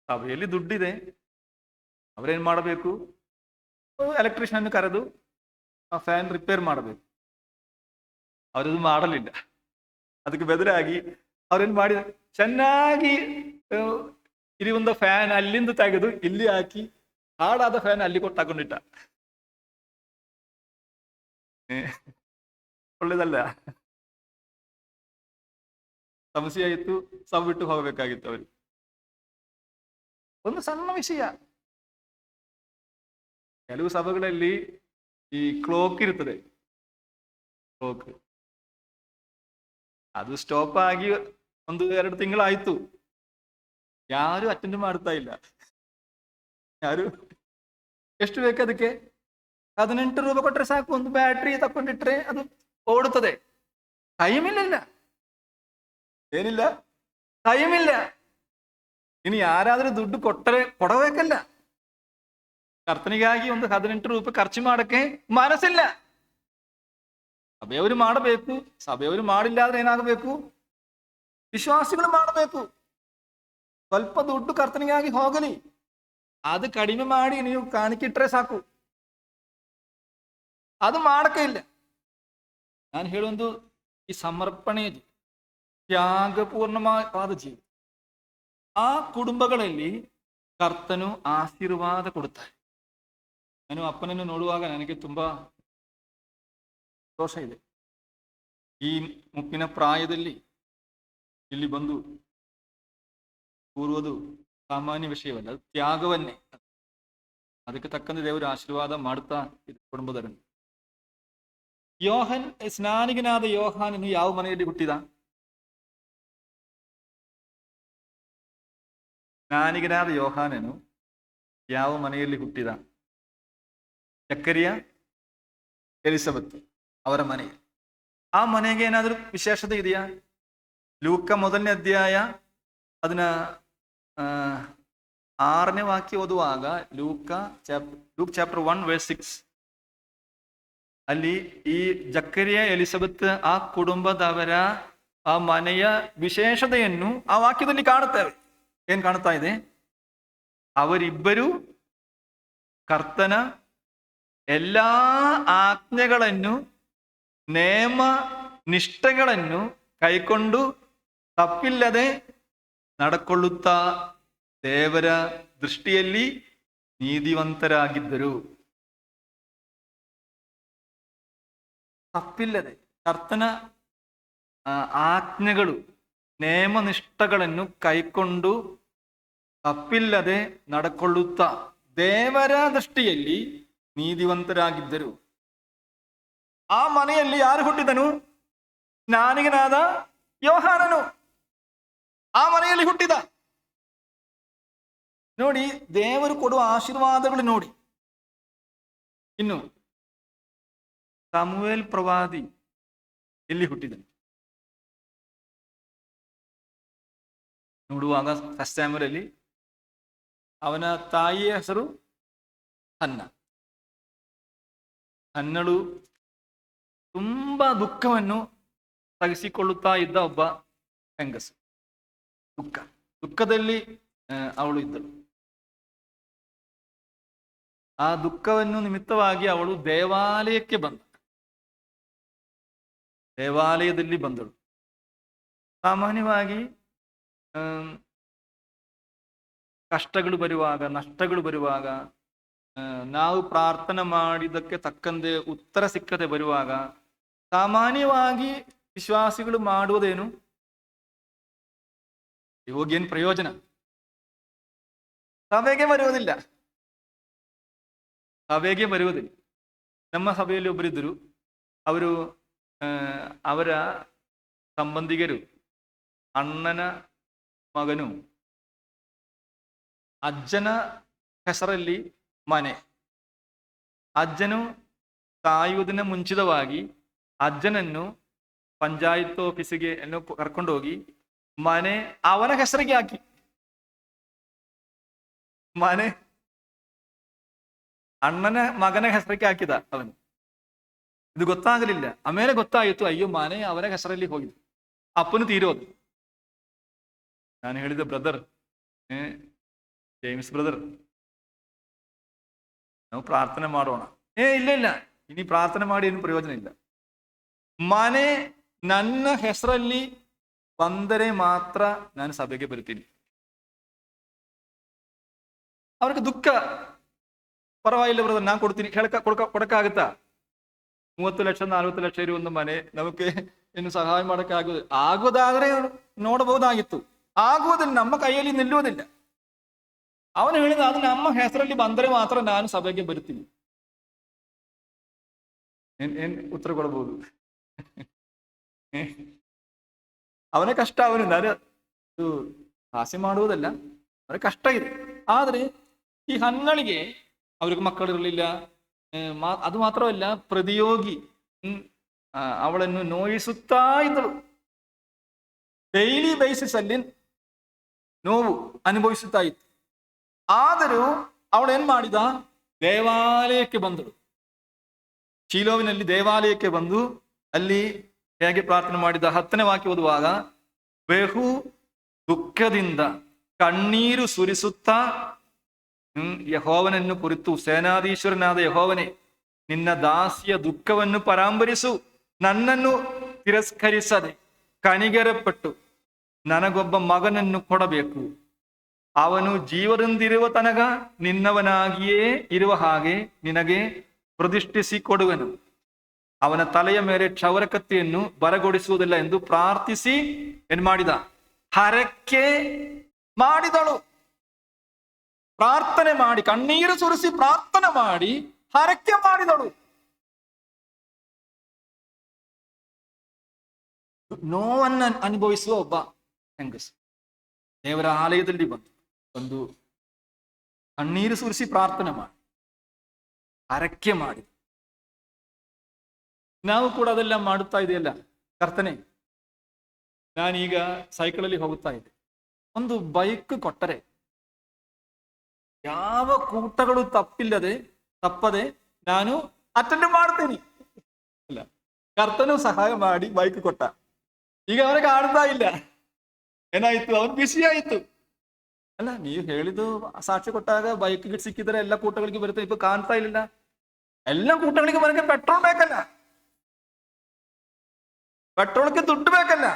ಸಭೆಯಲ್ಲಿ ದುಡ್ಡಿದೆ, ಅವರೇನ್ ಮಾಡಬೇಕು? ಎಲೆಕ್ಟ್ರಿಷಿಯನ್ ಕರೆದು ಆ ಫ್ಯಾನ್ ರಿಪೇರ್ ಮಾಡಬೇಕು. ಅವರದು ಮಾಡಲಿಲ್ಲ. ಅದಕ್ಕೆ ಬದಲಾಗಿ ಅವ್ರೇನ್ ಮಾಡಿದ, ಚೆನ್ನಾಗಿ ಇರುವಂತ ಫ್ಯಾನ್ ಅಲ್ಲಿಂದ ತೆಗೆದು ಇಲ್ಲಿ ಹಾಕಿ ಹಾಳಾದ ಫ್ಯಾನ್ ಅಲ್ಲಿ ಕೊಟ್ಟು ತಗೊಂಡಿಟ್ಟ. ಒಳ್ಳೇದಲ್ಲ? ಸಮಸ್ಯೆ ಆಯಿತು, ಸಭೆ ಬಿಟ್ಟು ಹೋಗಬೇಕಾಗಿತ್ತು ಅವರಿಗೆ. ಒಂದು ಸಣ್ಣ ವಿಷಯ. ಕೆಲವು ಸಭೆಗಳಲ್ಲಿ ಈ ಕ್ಲೋಕ್ ಇರ್ತದೆ, ಕ್ಲೋಕ್ ಅದು ಸ್ಟಾಪ್ ಆಗಿ 1-2 ತಿಂಗಳಾಯ್ತು, ಯಾರು ಅಟೆಂಡ್ ಮಾಡ್ತಾ ಇಲ್ಲ. ಯಾರು? ಎಷ್ಟು ಬೇಕು ಅದಕ್ಕೆ? 18 ರೂಪಾಯಿ ಕೊಟ್ಟರೆ ಸಾಕು, ಒಂದು ಬ್ಯಾಟ್ರಿ ತಕೊಂಡಿಟ್ರೆ ಅದು ಓಡುತ್ತದೆ. ಟೈಮ್ ಇಲ್ಲ, ಏನಿಲ್ಲ, ಟೈಮ್ ಇಲ್ಲ. ಇನ್ನು ಯಾರಾದ್ರೂ ದುಡ್ಡು ಕೊಡಬೇಕಲ್ಲ, ಕರ್ತನಿಗಾಗಿ ಒಂದು 18 ರೂಪಾಯಿ ಖರ್ಚು ಮಾಡಕ್ಕೆ ಮನಸ್ಸಿಲ್ಲ. ಸಭೆಯವರು ಮಾಡಬೇಕು. ಸಭೆಯವರು ಮಾಡಿಲ್ಲ ಆದ್ರೆ ಏನಾಗಬೇಕು? ವಿಶ್ವಾಸಿಗಳು ಮಾಡಬೇಕು. ಸ್ವಲ್ಪ ದುಡ್ಡು ಕರ್ತನಿಗಾಗಿ ಹೋಗಲಿ, ಅದು ಕಡಿಮೆ ಮಾಡಿ ನೀವು ಕಾಣಿಕಿಟ್ರೆ ಸಾಕು. ಅದು ಮಾಡಕ್ಕೆ ಇಲ್ಲ. ನಾನು ಹೇಳೊಂದು, ಈ ಸಮರ್ಪಣೆ ತ್ಯಾಗಪೂರ್ಣವಾದ ಜೀವ, ಆ ಕುಟುಂಬಗಳಲ್ಲಿ ಕರ್ತನು ಆಶೀರ್ವಾದ ಕೊಡುತ್ತಾರೆ. ನಾನು ಅಪ್ಪನನ್ನು ನೋಡುವಾಗ ನನಗೆ ತುಂಬಾ ಸಂತೋಷ ಇದೆ. ಈ ಮುಪ್ಪಿನ ಪ್ರಾಯದಲ್ಲಿ ಇಲ್ಲಿ ಬಂದು ಕೂರುವುದು ಸಾಮಾನ್ಯ ವಿಷಯವಲ್ಲ, ಅದು ತ್ಯಾಗವನ್ನೇ. ಅದಕ್ಕೆ ತಕ್ಕಂತೆ ದೇವರು ಆಶೀರ್ವಾದ ಮಾಡುತ್ತಾ ಇದೆ ಕುಟುಂಬದವರನ್ನು. ಸ್ನಾನಿಗನಾದ ಯೋಹಾನನು ಯಾವ ಮನೆಯಲ್ಲಿ ಹುಟ್ಟಿದ? ಸ್ನಾನಿಗನಾದ ಯೋಹಾನನು ಯಾವ ಮನೆಯಲ್ಲಿ ಹುಟ್ಟಿದ? ಜಕ್ಕರಿಯ, ಎಲಿಸಬೆತ್ ಅವರ ಮನೆ. ಆ ಮನೆಗೆ ಏನಾದರೂ ವಿಶೇಷತೆ ಇದೆಯಾ? ಲೂಕ 1ನೇ ಅಧ್ಯಾಯ ಅದನ್ನ 6ನೇ ವಾಕ್ಯ ಓದುವಾಗ, ಲೂಕ್ ಚಾಪ್ಟರ್ 1 verse 6, ಅಲ್ಲಿ ಈ ಜಕ್ಕರಿಯ, ಎಲಿಸಬೆತ್ ಆ ಕುಟುಂಬದವರ ಆ ಮನೆಯ ವಿಶೇಷತೆಯನ್ನು ಆ ವಾಕ್ಯದಲ್ಲಿ ಕಾಣುತ್ತೇವೆ. ಏನ್ ಕಾಣುತ್ತಾ ಇದೆ? ಅವರಿಬ್ಬರು ಕರ್ತನ ಎಲ್ಲಾ ಆಜ್ಞೆಗಳನ್ನು, ನೇಮ ನಿಷ್ಠೆಗಳನ್ನು ಕೈಕೊಂಡು ತಪ್ಪಿಲ್ಲದೆ ನಡ್ಕೊಳ್ಳುತ್ತಾ ದೇವರ ದೃಷ್ಟಿಯಲ್ಲಿ ನೀತಿವಂತರಾಗಿದ್ದರು. ತಪ್ಪಿಲ್ಲದೆ ಕರ್ತನ ಆಜ್ಞೆಗಳು, ನೇಮನಿಷ್ಠಗಳನ್ನು ಕೈಕೊಂಡು ತಪ್ಪಿಲ್ಲದೆ ನಡ್ಕೊಳ್ಳುತ್ತಾ ದೇವರ ದೃಷ್ಟಿಯಲ್ಲಿ ನೀತಿವಂತರಾಗಿದ್ದರು. ಆ ಮನೆಯಲ್ಲಿ ಯಾರು ಹುಟ್ಟಿದನು? ಸ್ನಾನಿಗನಾದ ಯೋಹಾನನು ಆ ಮನೆಯಲ್ಲಿ ಹುಟ್ಟಿದ. ನೋಡಿ, ದೇವರು ಕೊಡುವ ಆಶೀರ್ವಾದಗಳು ನೋಡಿ. ಇನ್ನು ಸಮುವೇಲ್ ಪ್ರವಾದಿ ಎಲ್ಲಿ ಹುಟ್ಟಿದನು ನೋಡುವಾಗ, ಫಸ್ಟ್ ಸ್ಯಾಮುವೇಲಲ್ಲಿ ಅವನ ತಾಯಿಯ ಹೆಸರು ಹನ್ನ. ಹನ್ನಳು ತುಂಬಾ ದುಃಖವನ್ನು ಸಹಿಸಿಕೊಳ್ಳುತ್ತಾ ಇದ್ದ ಒಬ್ಬ ಹೆಂಗಸು. ದುಃಖದಲ್ಲಿ ಅವಳು ಇದ್ದಳು. ಆ ದುಃಖವನ್ನು ನಿಮಿತ್ತವಾಗಿ ಅವಳು ದೇವಾಲಯಕ್ಕೆ ದೇವಾಲಯದಲ್ಲಿ ಬಂದಳು. ಸಾಮಾನ್ಯವಾಗಿ ಕಷ್ಟಗಳು ಬರುವಾಗ, ನಷ್ಟಗಳು ಬರುವಾಗ, ನಾವು ಪ್ರಾರ್ಥನೆ ಮಾಡಿದ್ದಕ್ಕೆ ತಕ್ಕಂತೆ ಉತ್ತರ ಸಿಕ್ಕದೆ ಬರುವಾಗ ಸಾಮಾನ್ಯವಾಗಿ ವಿಶ್ವಾಸಿಗಳು ಮಾಡುವುದೇನು? ಹೋಗೇನು ಪ್ರಯೋಜನ? ಸಭೆಗೆ ಬರುವುದಿಲ್ಲ. ನಮ್ಮ ಸಭೆಯಲ್ಲಿ ಒಬ್ಬರಿದ್ದರು. ಅವರು ಅವರ ಸಂಬಂಧಿಗರು, ಅಣ್ಣನ ಮಗನು ಅಜ್ಜನ ಹೆಸರಲ್ಲಿ ಮನೆ. ಅಜ್ಜನು ಸಾಯುವುದನ್ನ ಮುಂಚಿತವಾಗಿ ಅಜ್ಜನನ್ನು ಪಂಚಾಯತ್ ಆಫೀಸಿಗೆ ಎಲ್ಲೋ ಕರ್ಕೊಂಡೋಗಿ ಮನೆ ಅವನ ಹೆಸರಿಗೆ ಹಾಕಿ, ಮನೆ ಅಣ್ಣನ ಮಗನ ಹೆಸರಿಗೆ ಹಾಕಿದ ಅವನು. ಇದು ಗೊತ್ತಾಗಲಿಲ್ಲ. ಆಮೇಲೆ ಗೊತ್ತಾಯಿತು, ಅಯ್ಯೋ ಮನೆ ಅವರ ಹೆಸರಲ್ಲಿ ಹೋಗಿದೆ, ಅಪ್ಪನು ತೀರೋದು. ನಾನು ಹೇಳಿದ, ಬ್ರದರ್, ಜೇಮ್ಸ್ ಬ್ರದರ್, ನಾವು ಪ್ರಾರ್ಥನೆ ಮಾಡೋಣ. ಇಲ್ಲ, ಇനി ಪ್ರಾರ್ಥನೆ ಮಾಡಿ ಏನು ಪ್ರಯೋಜನ ಇಲ್ಲ. ಮನೆ ನನ್ನ ಹೆಸರಲ್ಲಿ ಬಂದರೆ ಮಾತ್ರ ನಾನು ಸಭೆಗೆ ಬರ್ತೀನಿ. ಅವ್ರಿಗೆ ದುಃಖ. ಪರವಾಗಿಲ್ಲ ಬ್ರದರ್, ನಾನು ಕೊಡ್ತೀನಿ. ಕೊಡಕ್ಕಾಗುತ್ತಾ? 30 ಲಕ್ಷ 40 ಲಕ್ಷ ಇರುವ ಒಂದು ಮನೆ ನಮಗೆ ಇನ್ನು ಸಹಾಯ ಮಾಡಕ್ಕೆ ಆಗೋದಾದ್ರೆ ನೋಡಬಹುದಾಗಿತ್ತು. ಆಗುವುದಿಲ್ಲ, ನಮ್ಮ ಕೈಯಲ್ಲಿ ನಿಲ್ಲುವುದಿಲ್ಲ. ಅವನು ಹೇಳಿದ, ಅದು ನಮ್ಮ ಹೆಸರಲ್ಲಿ ಬಂದರೆ ಮಾತ್ರ ನಾನು ಸಭೆಗೆ ಬರ್ತೀನಿ. ಏನ್ ಉತ್ತರ ಕೊಡಬಹುದು? ಅವನೇ ಕಷ್ಟ. ಅವನು ಆಸೆ ಮಾಡುವುದಲ್ಲ, ಅವರ ಕಷ್ಟ ಇದೆ. ಆದ್ರೆ ಈ ಹನ್ನಳಿಗೆ ಅವ್ರಿಗೆ ಮಕ್ಕಳಿರಲಿಲ್ಲ. ಅದು ಮಾತ್ರವಲ್ಲ, ಪ್ರತಿಯೋಗಿ ಅವಳನ್ನು ನೋಯಿಸುತ್ತಾ ಇದ್ದಳು. ಡೈಲಿ ಬೇಸಿಸ್ ಅಲ್ಲಿ ನೋವು ಅನುಭವಿಸುತ್ತಾ ಇತ್ತು. ಆದರೂ ಅವಳೇನ್ ಮಾಡಿದ? ದೇವಾಲಯಕ್ಕೆ ಬಂದಳು. ಶೀಲೋವಿನಲ್ಲಿ ದೇವಾಲಯಕ್ಕೆ ಬಂದು ಅಲ್ಲಿ ಹೇಗೆ ಪ್ರಾರ್ಥನೆ ಮಾಡಿದ 10ನೇ ವಾಕ್ಯ ಓದುವಾಗ, ಬಹು ದುಃಖದಿಂದ ಕಣ್ಣೀರು ಸುರಿಸುತ್ತಾ ಯೆಹೋವನನ್ನು ಕುರಿತು, ಸೇನಾಧೀಶ್ವರನಾದ ಯೆಹೋವನೇ, ನಿನ್ನ ದಾಸಿಯ ದುಃಖವನ್ನು ಪರಾಂಬರಿಸು, ನನ್ನನ್ನು ತಿರಸ್ಕರಿಸದೆ ಕನಿಗರಪಟ್ಟು ನನಗೊಬ್ಬ ಮಗನನ್ನು ಕೊಡಬೇಕು. ಅವನು ಜೀವದಿಂದಿರುವ ತನಕ ನಿನ್ನವನಾಗಿಯೇ ಇರುವ ಹಾಗೆ ನಿನಗೆ ಪ್ರತಿಷ್ಠಿಸಿ ಕೊಡುವೆನು. ಅವನ ತಲೆಯ ಮೇಲೆ ಕ್ಷೌರ ಕತ್ತಿಯನ್ನು ಬರಗೊಡಿಸುವುದಿಲ್ಲ ಎಂದು ಪ್ರಾರ್ಥಿಸಿ ಏನ್ ಮಾಡಿದ? ಹರಕೆ ಮಾಡಿದಳು. ಪ್ರಾರ್ಥನೆ ಮಾಡಿ, ಕಣ್ಣೀರು ಸುರಿಸಿ ಪ್ರಾರ್ಥನೆ ಮಾಡಿ ಹರಕೆ ಮಾಡಿದಳು. ನೋವನ್ನು ಅನುಭವಿಸುವ ಒಬ್ಬ ಹೆಂಗಸು ದೇವರ ಆಲಯದಲ್ಲಿ ಒಂದು ಕಣ್ಣೀರು ಸುರಿಸಿ ಪ್ರಾರ್ಥನೆ ಮಾಡಿ ಹರಕೆ ಮಾಡಿ. ನಾವು ಕೂಡ ಅದೆಲ್ಲ ಮಾಡುತ್ತಾ ಇದೆಯಲ್ಲ. ಕರ್ತನೆ, ನಾನೀಗ ಸೈಕಲಲ್ಲಿ ಹೋಗುತ್ತಾ ಇದ್ದೆ, ಒಂದು ಬೈಕ್ ಕೊಟ್ಟರೆ ಯಾವ ಕೂಟಗಳು ತಪ್ಪದೆ ನಾನು ಅಟೆಂಡ್ ಮಾಡ್ತೇನೆ. ಇಲ್ಲ, ಕರ್ತನು ಸಹಾಯ ಮಾಡಿ ಬೈಕ್ ಕೊಟ್ಟ. ಈಗ ಅವನಿಗೆ ಆಡ್ತಾ ಇಲ್ಲ. ಏನಾಯ್ತು? ಅವನು ಬಿಸಿ ಆಯ್ತು. ಅಲ್ಲ, ನೀವು ಹೇಳಿದ್ದು ಸಾಕ್ಷಿ ಕೊಟ್ಟಾಗ ಬೈಕ್ಗೆ ಸಿಕ್ಕಿದ್ರೆ ಎಲ್ಲ ಕೂಟಗಳಿಗೆ ಬರುತ್ತೆ. ಇപ്പൊ ಕಾಣ್ತಾ ಇಲ್ಲ. ಎಲ್ಲ ಕೂಟಗಳಿಗೆ ಬರೋಕೆ ಪೆಟ್ರೋಲ್ ಬೇಕಲ್ಲ, ಪೆಟ್ರೋಲ್ಗೆ ದುಡ್ಡು ಬೇಕಲ್ಲ.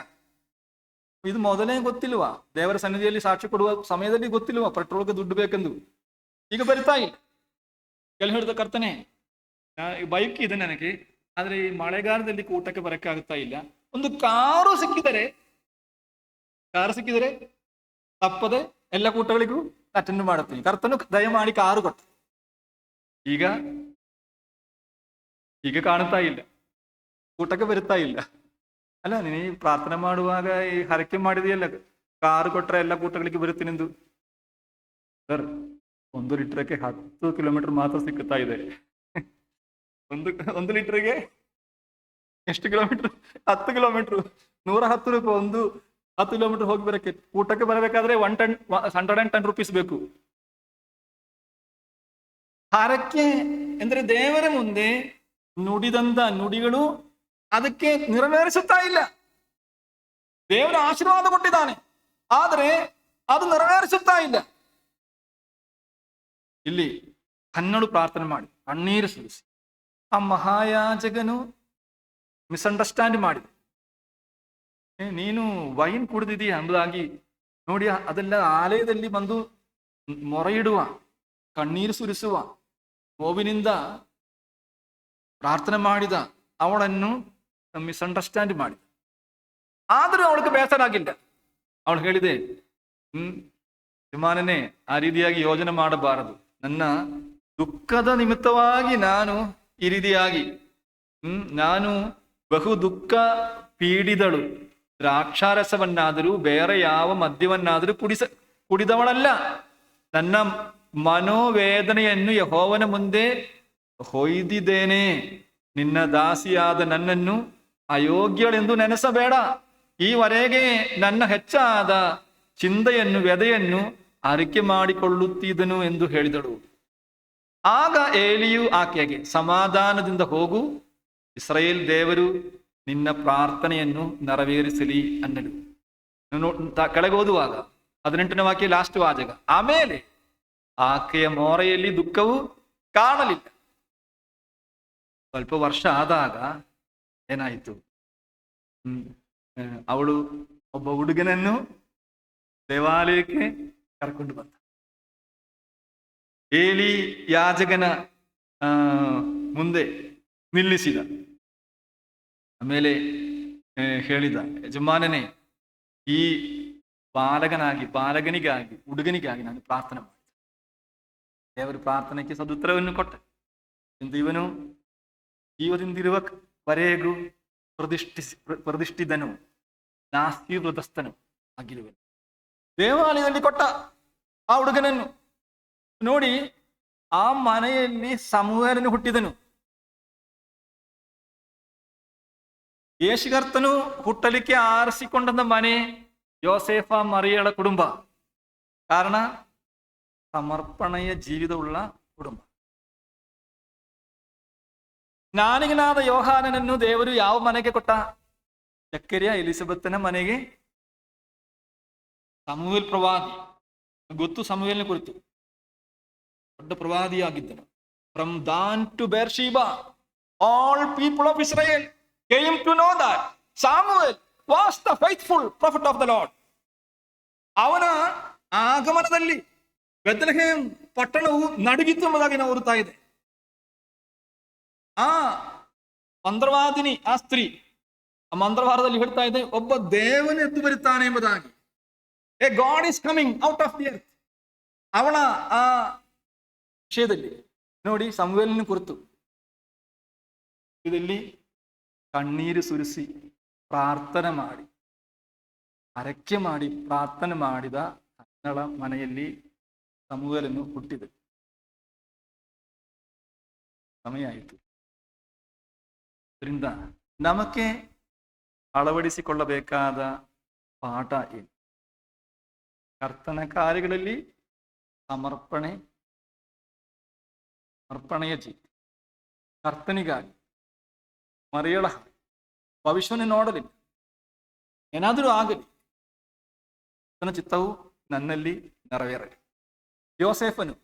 ಇದು ಮೊದಲೇ ಗೊತ್ತಿಲ್ವಾ? ದೇವರ ಸನ್ನಿಧಿಯಲ್ಲಿ ಸಾಕ್ಷಿ ಕೊಡುವ ಸಮಯದಲ್ಲಿ ಗೊತ್ತಿಲ್ವಾ ಪೆಟ್ರೋಲ್ಗೆ ದುಡ್ಡು ಬೇಕೆಂದು? ಈಗ ಬರಿತಾ ಇಲ್ಲ. ಎಲ್ಲಿ ಹೇಳಿದ ಕರ್ತನೆ, ಬೈಕ್ ಇದೆ ನನಗೆ, ಆದ್ರೆ ಈ ಮಳೆಗಾಲದಲ್ಲಿ ಕೂಟಕ್ಕೆ ಬರಕ್ಕೆ ಆಗುತ್ತಾ ಇಲ್ಲ. ಒಂದು ಕಾರು ಸಿಕ್ಕಿದರೆ ತಪ್ಪದೆ ಎಲ್ಲ ಕೂಟಗಳಿಗೂ ಅಟೆಂಡ್ ಮಾಡುತ್ತೀನಿ. ಕರ್ತನು ದಯಮಾಡಿ ಕಾರು ಕೊಟ್ಟು. ಈಗ ಕಾಣುತ್ತಾ ಇಲ್ಲ, ಕೂಟಕ್ಕೆ ಬರುತ್ತಾ ಇಲ್ಲ. ಅಲ್ಲ, ನೀ ಪ್ರಾರ್ಥನೆ ಮಾಡುವಾಗ ಈ ಹರಕೆ ಮಾಡಿದೆಯಲ್ಲ, ಕಾರು ಕೊಟ್ಟರೆ ಎಲ್ಲ ಕೂಟಗಳಿಗೆ ಬರುತ್ತೀನೆಂದು. ಸರ್, 1 ಲೀಟರ್ಗೆ 10 ಕಿಲೋಮೀಟರ್ ಮಾತ್ರ ಸಿಕ್ಕುತ್ತಾ ಇದೆ. ಒಂದು ಲೀಟರ್ಗೆ ಎಷ್ಟು ಕಿಲೋಮೀಟರ್? 10 ಕಿಲೋಮೀಟರ್, 110 ರೂಪಾಯಿ. 10 ಕಿಲೋಮೀಟರ್ ಹೋಗಿ ಬರಕ್ಕೆ, ಊಟಕ್ಕೆ ಬರಬೇಕಾದ್ರೆ 110 ರೂಪೀಸ್ ಬೇಕು. ಹರಕೆ ಅಂದ್ರೆ ದೇವರ ಮುಂದೆ ನುಡಿದಂತ ನುಡಿಗಳು ಅದಕ್ಕೆ ನೆರವೇರಿಸುತ್ತಾ ಇಲ್ಲ. ದೇವರ ಆಶೀರ್ವಾದ ಕೊಟ್ಟಿದ್ದಾನೆ, ಆದರೆ ಅದು ನೆರವೇರಿಸುತ್ತಾ ಇಲ್ಲ. ಇಲ್ಲಿ 12 ಪ್ರಾರ್ಥನೆ ಮಾಡಿ ಕಣ್ಣೀರು ಸುರಿಸಿ ಆ ಮಹಾಯಾಜಕನು ಮಿಸ್ಅಂಡರ್ಸ್ಟ್ಯಾಂಡ್ ಮಾಡಿದೆ. ನೀನು ವೈನ್ ಕುಡಿದಿದೀಯ ಎಂಬುದಾಗಿ ನೋಡಿ, ಅದೆಲ್ಲ ಆಲಯದಲ್ಲಿ ಬಂದು ಮೊರೆಯಿಡುವ, ಕಣ್ಣೀರು ಸುರಿಸುವ, ನೋವಿನಿಂದ ಪ್ರಾರ್ಥನೆ ಮಾಡಿದ ಅವಳನ್ನು ಮಿಸ್ಅಂಡರ್ಸ್ಟ್ಯಾಂಡ್ ಮಾಡಿದ. ಆದರೂ ಅವಳಿಗೆ ಬೇಸರ ಆಗಿಲ್ಲ. ಅವಳು ಹೇಳಿದೆ, ಯಜಮಾನನೇ, ಆ ರೀತಿಯಾಗಿ ಯೋಜನೆ ಮಾಡಬಾರದು. ನನ್ನ ದುಃಖದ ನಿಮಿತ್ತವಾಗಿ ನಾನು ಈ ರೀತಿಯಾಗಿ ನಾನು ಬಹು ದುಃಖ ಪೀಡಿದಳು. ದ್ರಾಕ್ಷಾರಸವನ್ನಾದರೂ ಬೇರೆ ಯಾವ ಮದ್ಯವನ್ನಾದರೂ ಕುಡಿದವಳಲ್ಲ. ನನ್ನ ಮನೋವೇದನೆಯನ್ನು ಯೆಹೋವನ ಮುಂದೆ ಹೊಯ್ದಿದ್ದೇನೆ. ನಿನ್ನ ದಾಸಿಯಾದ ನನ್ನನ್ನು ಅಯೋಗ್ಯಳೆಂದು ನೆನೆಸಬೇಡ. ಈವರೆಗೆ ನನ್ನ ಹೆಚ್ಚಾದ ಚಿಂತೆಯನ್ನು ವ್ಯದೆಯನ್ನು ಅರಿಕೆ ಮಾಡಿಕೊಳ್ಳುತ್ತಿದ್ದನು ಎಂದು ಹೇಳಿದಳು. ಆಗ ಏಲಿಯು ಆಕೆಗೆ, ಸಮಾಧಾನದಿಂದ ಹೋಗು, ಇಸ್ರಾಯೇಲ್ ದೇವರು ನಿನ್ನ ಪ್ರಾರ್ಥನೆಯನ್ನು ನೆರವೇರಿಸಲಿ ಅನ್ನಲು. ಕೆಳಗೆ ಓದುವಾಗ 18ನೇ ವಾಕ್ಯ ಲಾಸ್ಟ್ ವಾಚಕ. ಆಮೇಲೆ ಆಕೆಯ ಮೋರೆಯಲ್ಲಿ ದುಃಖವು ಕಾಣಲಿಲ್ಲ. ಸ್ವಲ್ಪ ವರ್ಷ ಆದಾಗ ಏನಾಯಿತು? ಅವಳು ಒಬ್ಬ ಹುಡುಗನನ್ನು ದೇವಾಲಯಕ್ಕೆ ಕರ್ಕೊಂಡು ಬಂದ. ಏಲಿ ಯಾಜಕನ ಮುಂದೆ ನಿಲ್ಲಿಸಿದ. ಹೇಳಿದ, ಯಜಮಾನನೇ, ಈ ಬಾಲಕನಿಗಾಗಿ ಹುಡುಗನಿಗಾಗಿ ನಾನು ಪ್ರಾರ್ಥನೆ ಮಾಡಿದೆ. ದೇವರ ಪ್ರಾರ್ಥನೆಗೆ ಸದುತ್ತರವನ್ನು ಕೊಟ್ಟೆ. ಎಂದು ಇವನು ಜೀವದಿಂದಿರುವವರೆಗೂ ಪ್ರತಿಷ್ಠಿತನು, ನಾಸ್ತಿವೃತಸ್ಥನು ಆಗಿರುವನು. ದೇವಾಲಯದಲ್ಲಿ ಕೊಟ್ಟ ಆ ಹುಡುಗನನ್ನು ನೋಡಿ, ಆ ಮನೆಯಲ್ಲಿ ಸಮುವೇಲನು ಹುಟ್ಟಿದನು. ಯೇಸುಕರ್ತನು ಹುಟ್ಟಲಿಕ್ಕೆ ಆರಿಸಿಕೊಂಡ ಮನೆ ಯೋಸೇಫ ಮರಿಯಳ ಕುಟುಂಬ. ಕಾರಣ ಸಮರ್ಪಣೆಯ ಜೀವಿತವುಳ್ಳ ಕುಟುಂಬ. ಜ್ಞಾನಿಗನಾದ ಯೋಹಾನನನ್ನು ದೇವರು ಯಾವ ಮನೆಗೆ ಕೊಟ್ಟ? ಜಕ್ಕರಿಯ ಎಲಿಸಬೆತ್ತನ ಮನೆಗೆ. ಸಮುವೇಲ್ ಪ್ರವಾದಿ ಗೊತ್ತು, ಸಮುವೇಲ್ನ ಕುರಿತು ದೊಡ್ಡ ಪ್ರವಾದಿಯಾಗಿದ್ದನು. From Dan to Beersheba all people of Israel came to know that Samuel was the faithful prophet of the Lord. ಅವನ ಆಗಮನದಲ್ಲಿ ಬೆತ್ಲೆಹೇಮ್ ಪಟ್ಟಣವು ನಡುಗಿತು ಎಂಬುದಾಗಿ ನಾವು ಓದುತ್ತಾ ಇದೆ. ಆ ಮಂತ್ರವಾದಿನಿ, ಆ ಸ್ತ್ರೀ ಆ ಮಂತ್ರವಾರದಲ್ಲಿ ಹೇಳ್ತಾ ಇದೆ, ಒಬ್ಬ ದೇವನು ಎದ್ದು ಬರುತ್ತಾನೆ ಎಂಬುದಾಗಿ. A god is coming out of the earth. ಅವಳ ಆ ವಿಷಯದಲ್ಲಿ ನೋಡಿ, ಸಮುವೇಲನ ಕುರಿತು ಇದರಲ್ಲಿ ಕಣ್ಣೀರು ಸುರಿಸಿ ಪ್ರಾರ್ಥನೆ ಮಾಡಿ, ಹರಕೆ ಮಾಡಿ ಪ್ರಾರ್ಥನೆ ಮಾಡಿದ ತನ್ನಳ ಮನೆಯಲ್ಲಿ ಸಮುವೇಲನು ಹುಟ್ಟಿದ ಸಮಯ ಆಯಿತು. ಇದರಿಂದ ನಮಗೆ ಅಳವಡಿಸಿಕೊಳ್ಳಬೇಕಾದ ಪಾಠ ಏನು? ಕರ್ತನ ಕಾರ್ಯಗಳಲ್ಲಿ ಸಮರ್ಪಣೆಯ ಜೀವಿ, ಕರ್ತನಿಗಾಗಿ ಮರೆಯಳ ಭವಿಷ್ಯವನ್ನು ನೋಡಲಿಲ್ಲ. ಏನಾದರೂ ಆಗಲಿ, ತನ್ನ ಚಿತ್ತವು ನನ್ನಲ್ಲಿ ನೆರವೇರಲಿ. ಯೋಸೇಫನು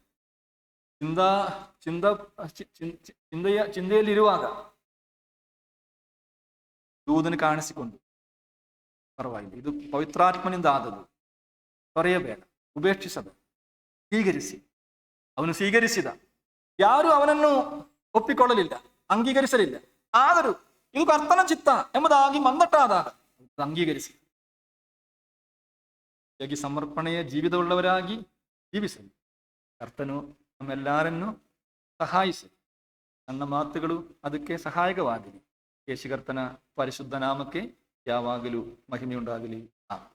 ಚಿಂತೆಯಲ್ಲಿರುವಾಗ ದೂತನು ಕಾಣಿಸಿಕೊಂಡು, ಪರವಾಗಿಲ್ಲ, ಇದು ಪವಿತ್ರಾತ್ಮನಿಂದ ಆದದ್ದು, ತೊರೆಯಬೇಡ, ಉಪೇಕ್ಷಿಸಬೇಡ, ಸ್ವೀಕರಿಸಿ. ಅವನು ಸ್ವೀಕರಿಸಿದ. ಯಾರು ಅವನನ್ನು ಒಪ್ಪಿಕೊಳ್ಳಲಿಲ್ಲ, ಅಂಗೀಕರಿಸಲಿಲ್ಲ. ಆದರೂ ಇದು ಕರ್ತನ ಚಿತ್ತ ಎಂಬುದಾಗಿ ಮಂದಟ್ಟಾದಾಗ ಅಂಗೀಕರಿಸಿ ಹೇಗೆ ಸಮರ್ಪಣೆಯ ಜೀವಿತವುಳ್ಳವರಾಗಿ ಜೀವಿಸಲಿ. ಕರ್ತನು ನಮ್ಮೆಲ್ಲರನ್ನು ಸಹಾಯಿಸಲಿ. ನನ್ನ ಮಾತುಗಳು ಅದಕ್ಕೆ ಸಹಾಯಕವಾಗಲಿ. ಯೇಸು ಕರ್ತನ ಪರಿಶುದ್ಧ ನಾಮಕ್ಕೆ ಯಾವಾಗಲೂ ಮಹಿಮೆಯುಂಟಾಗಲಿ. ಆಮೆನ್.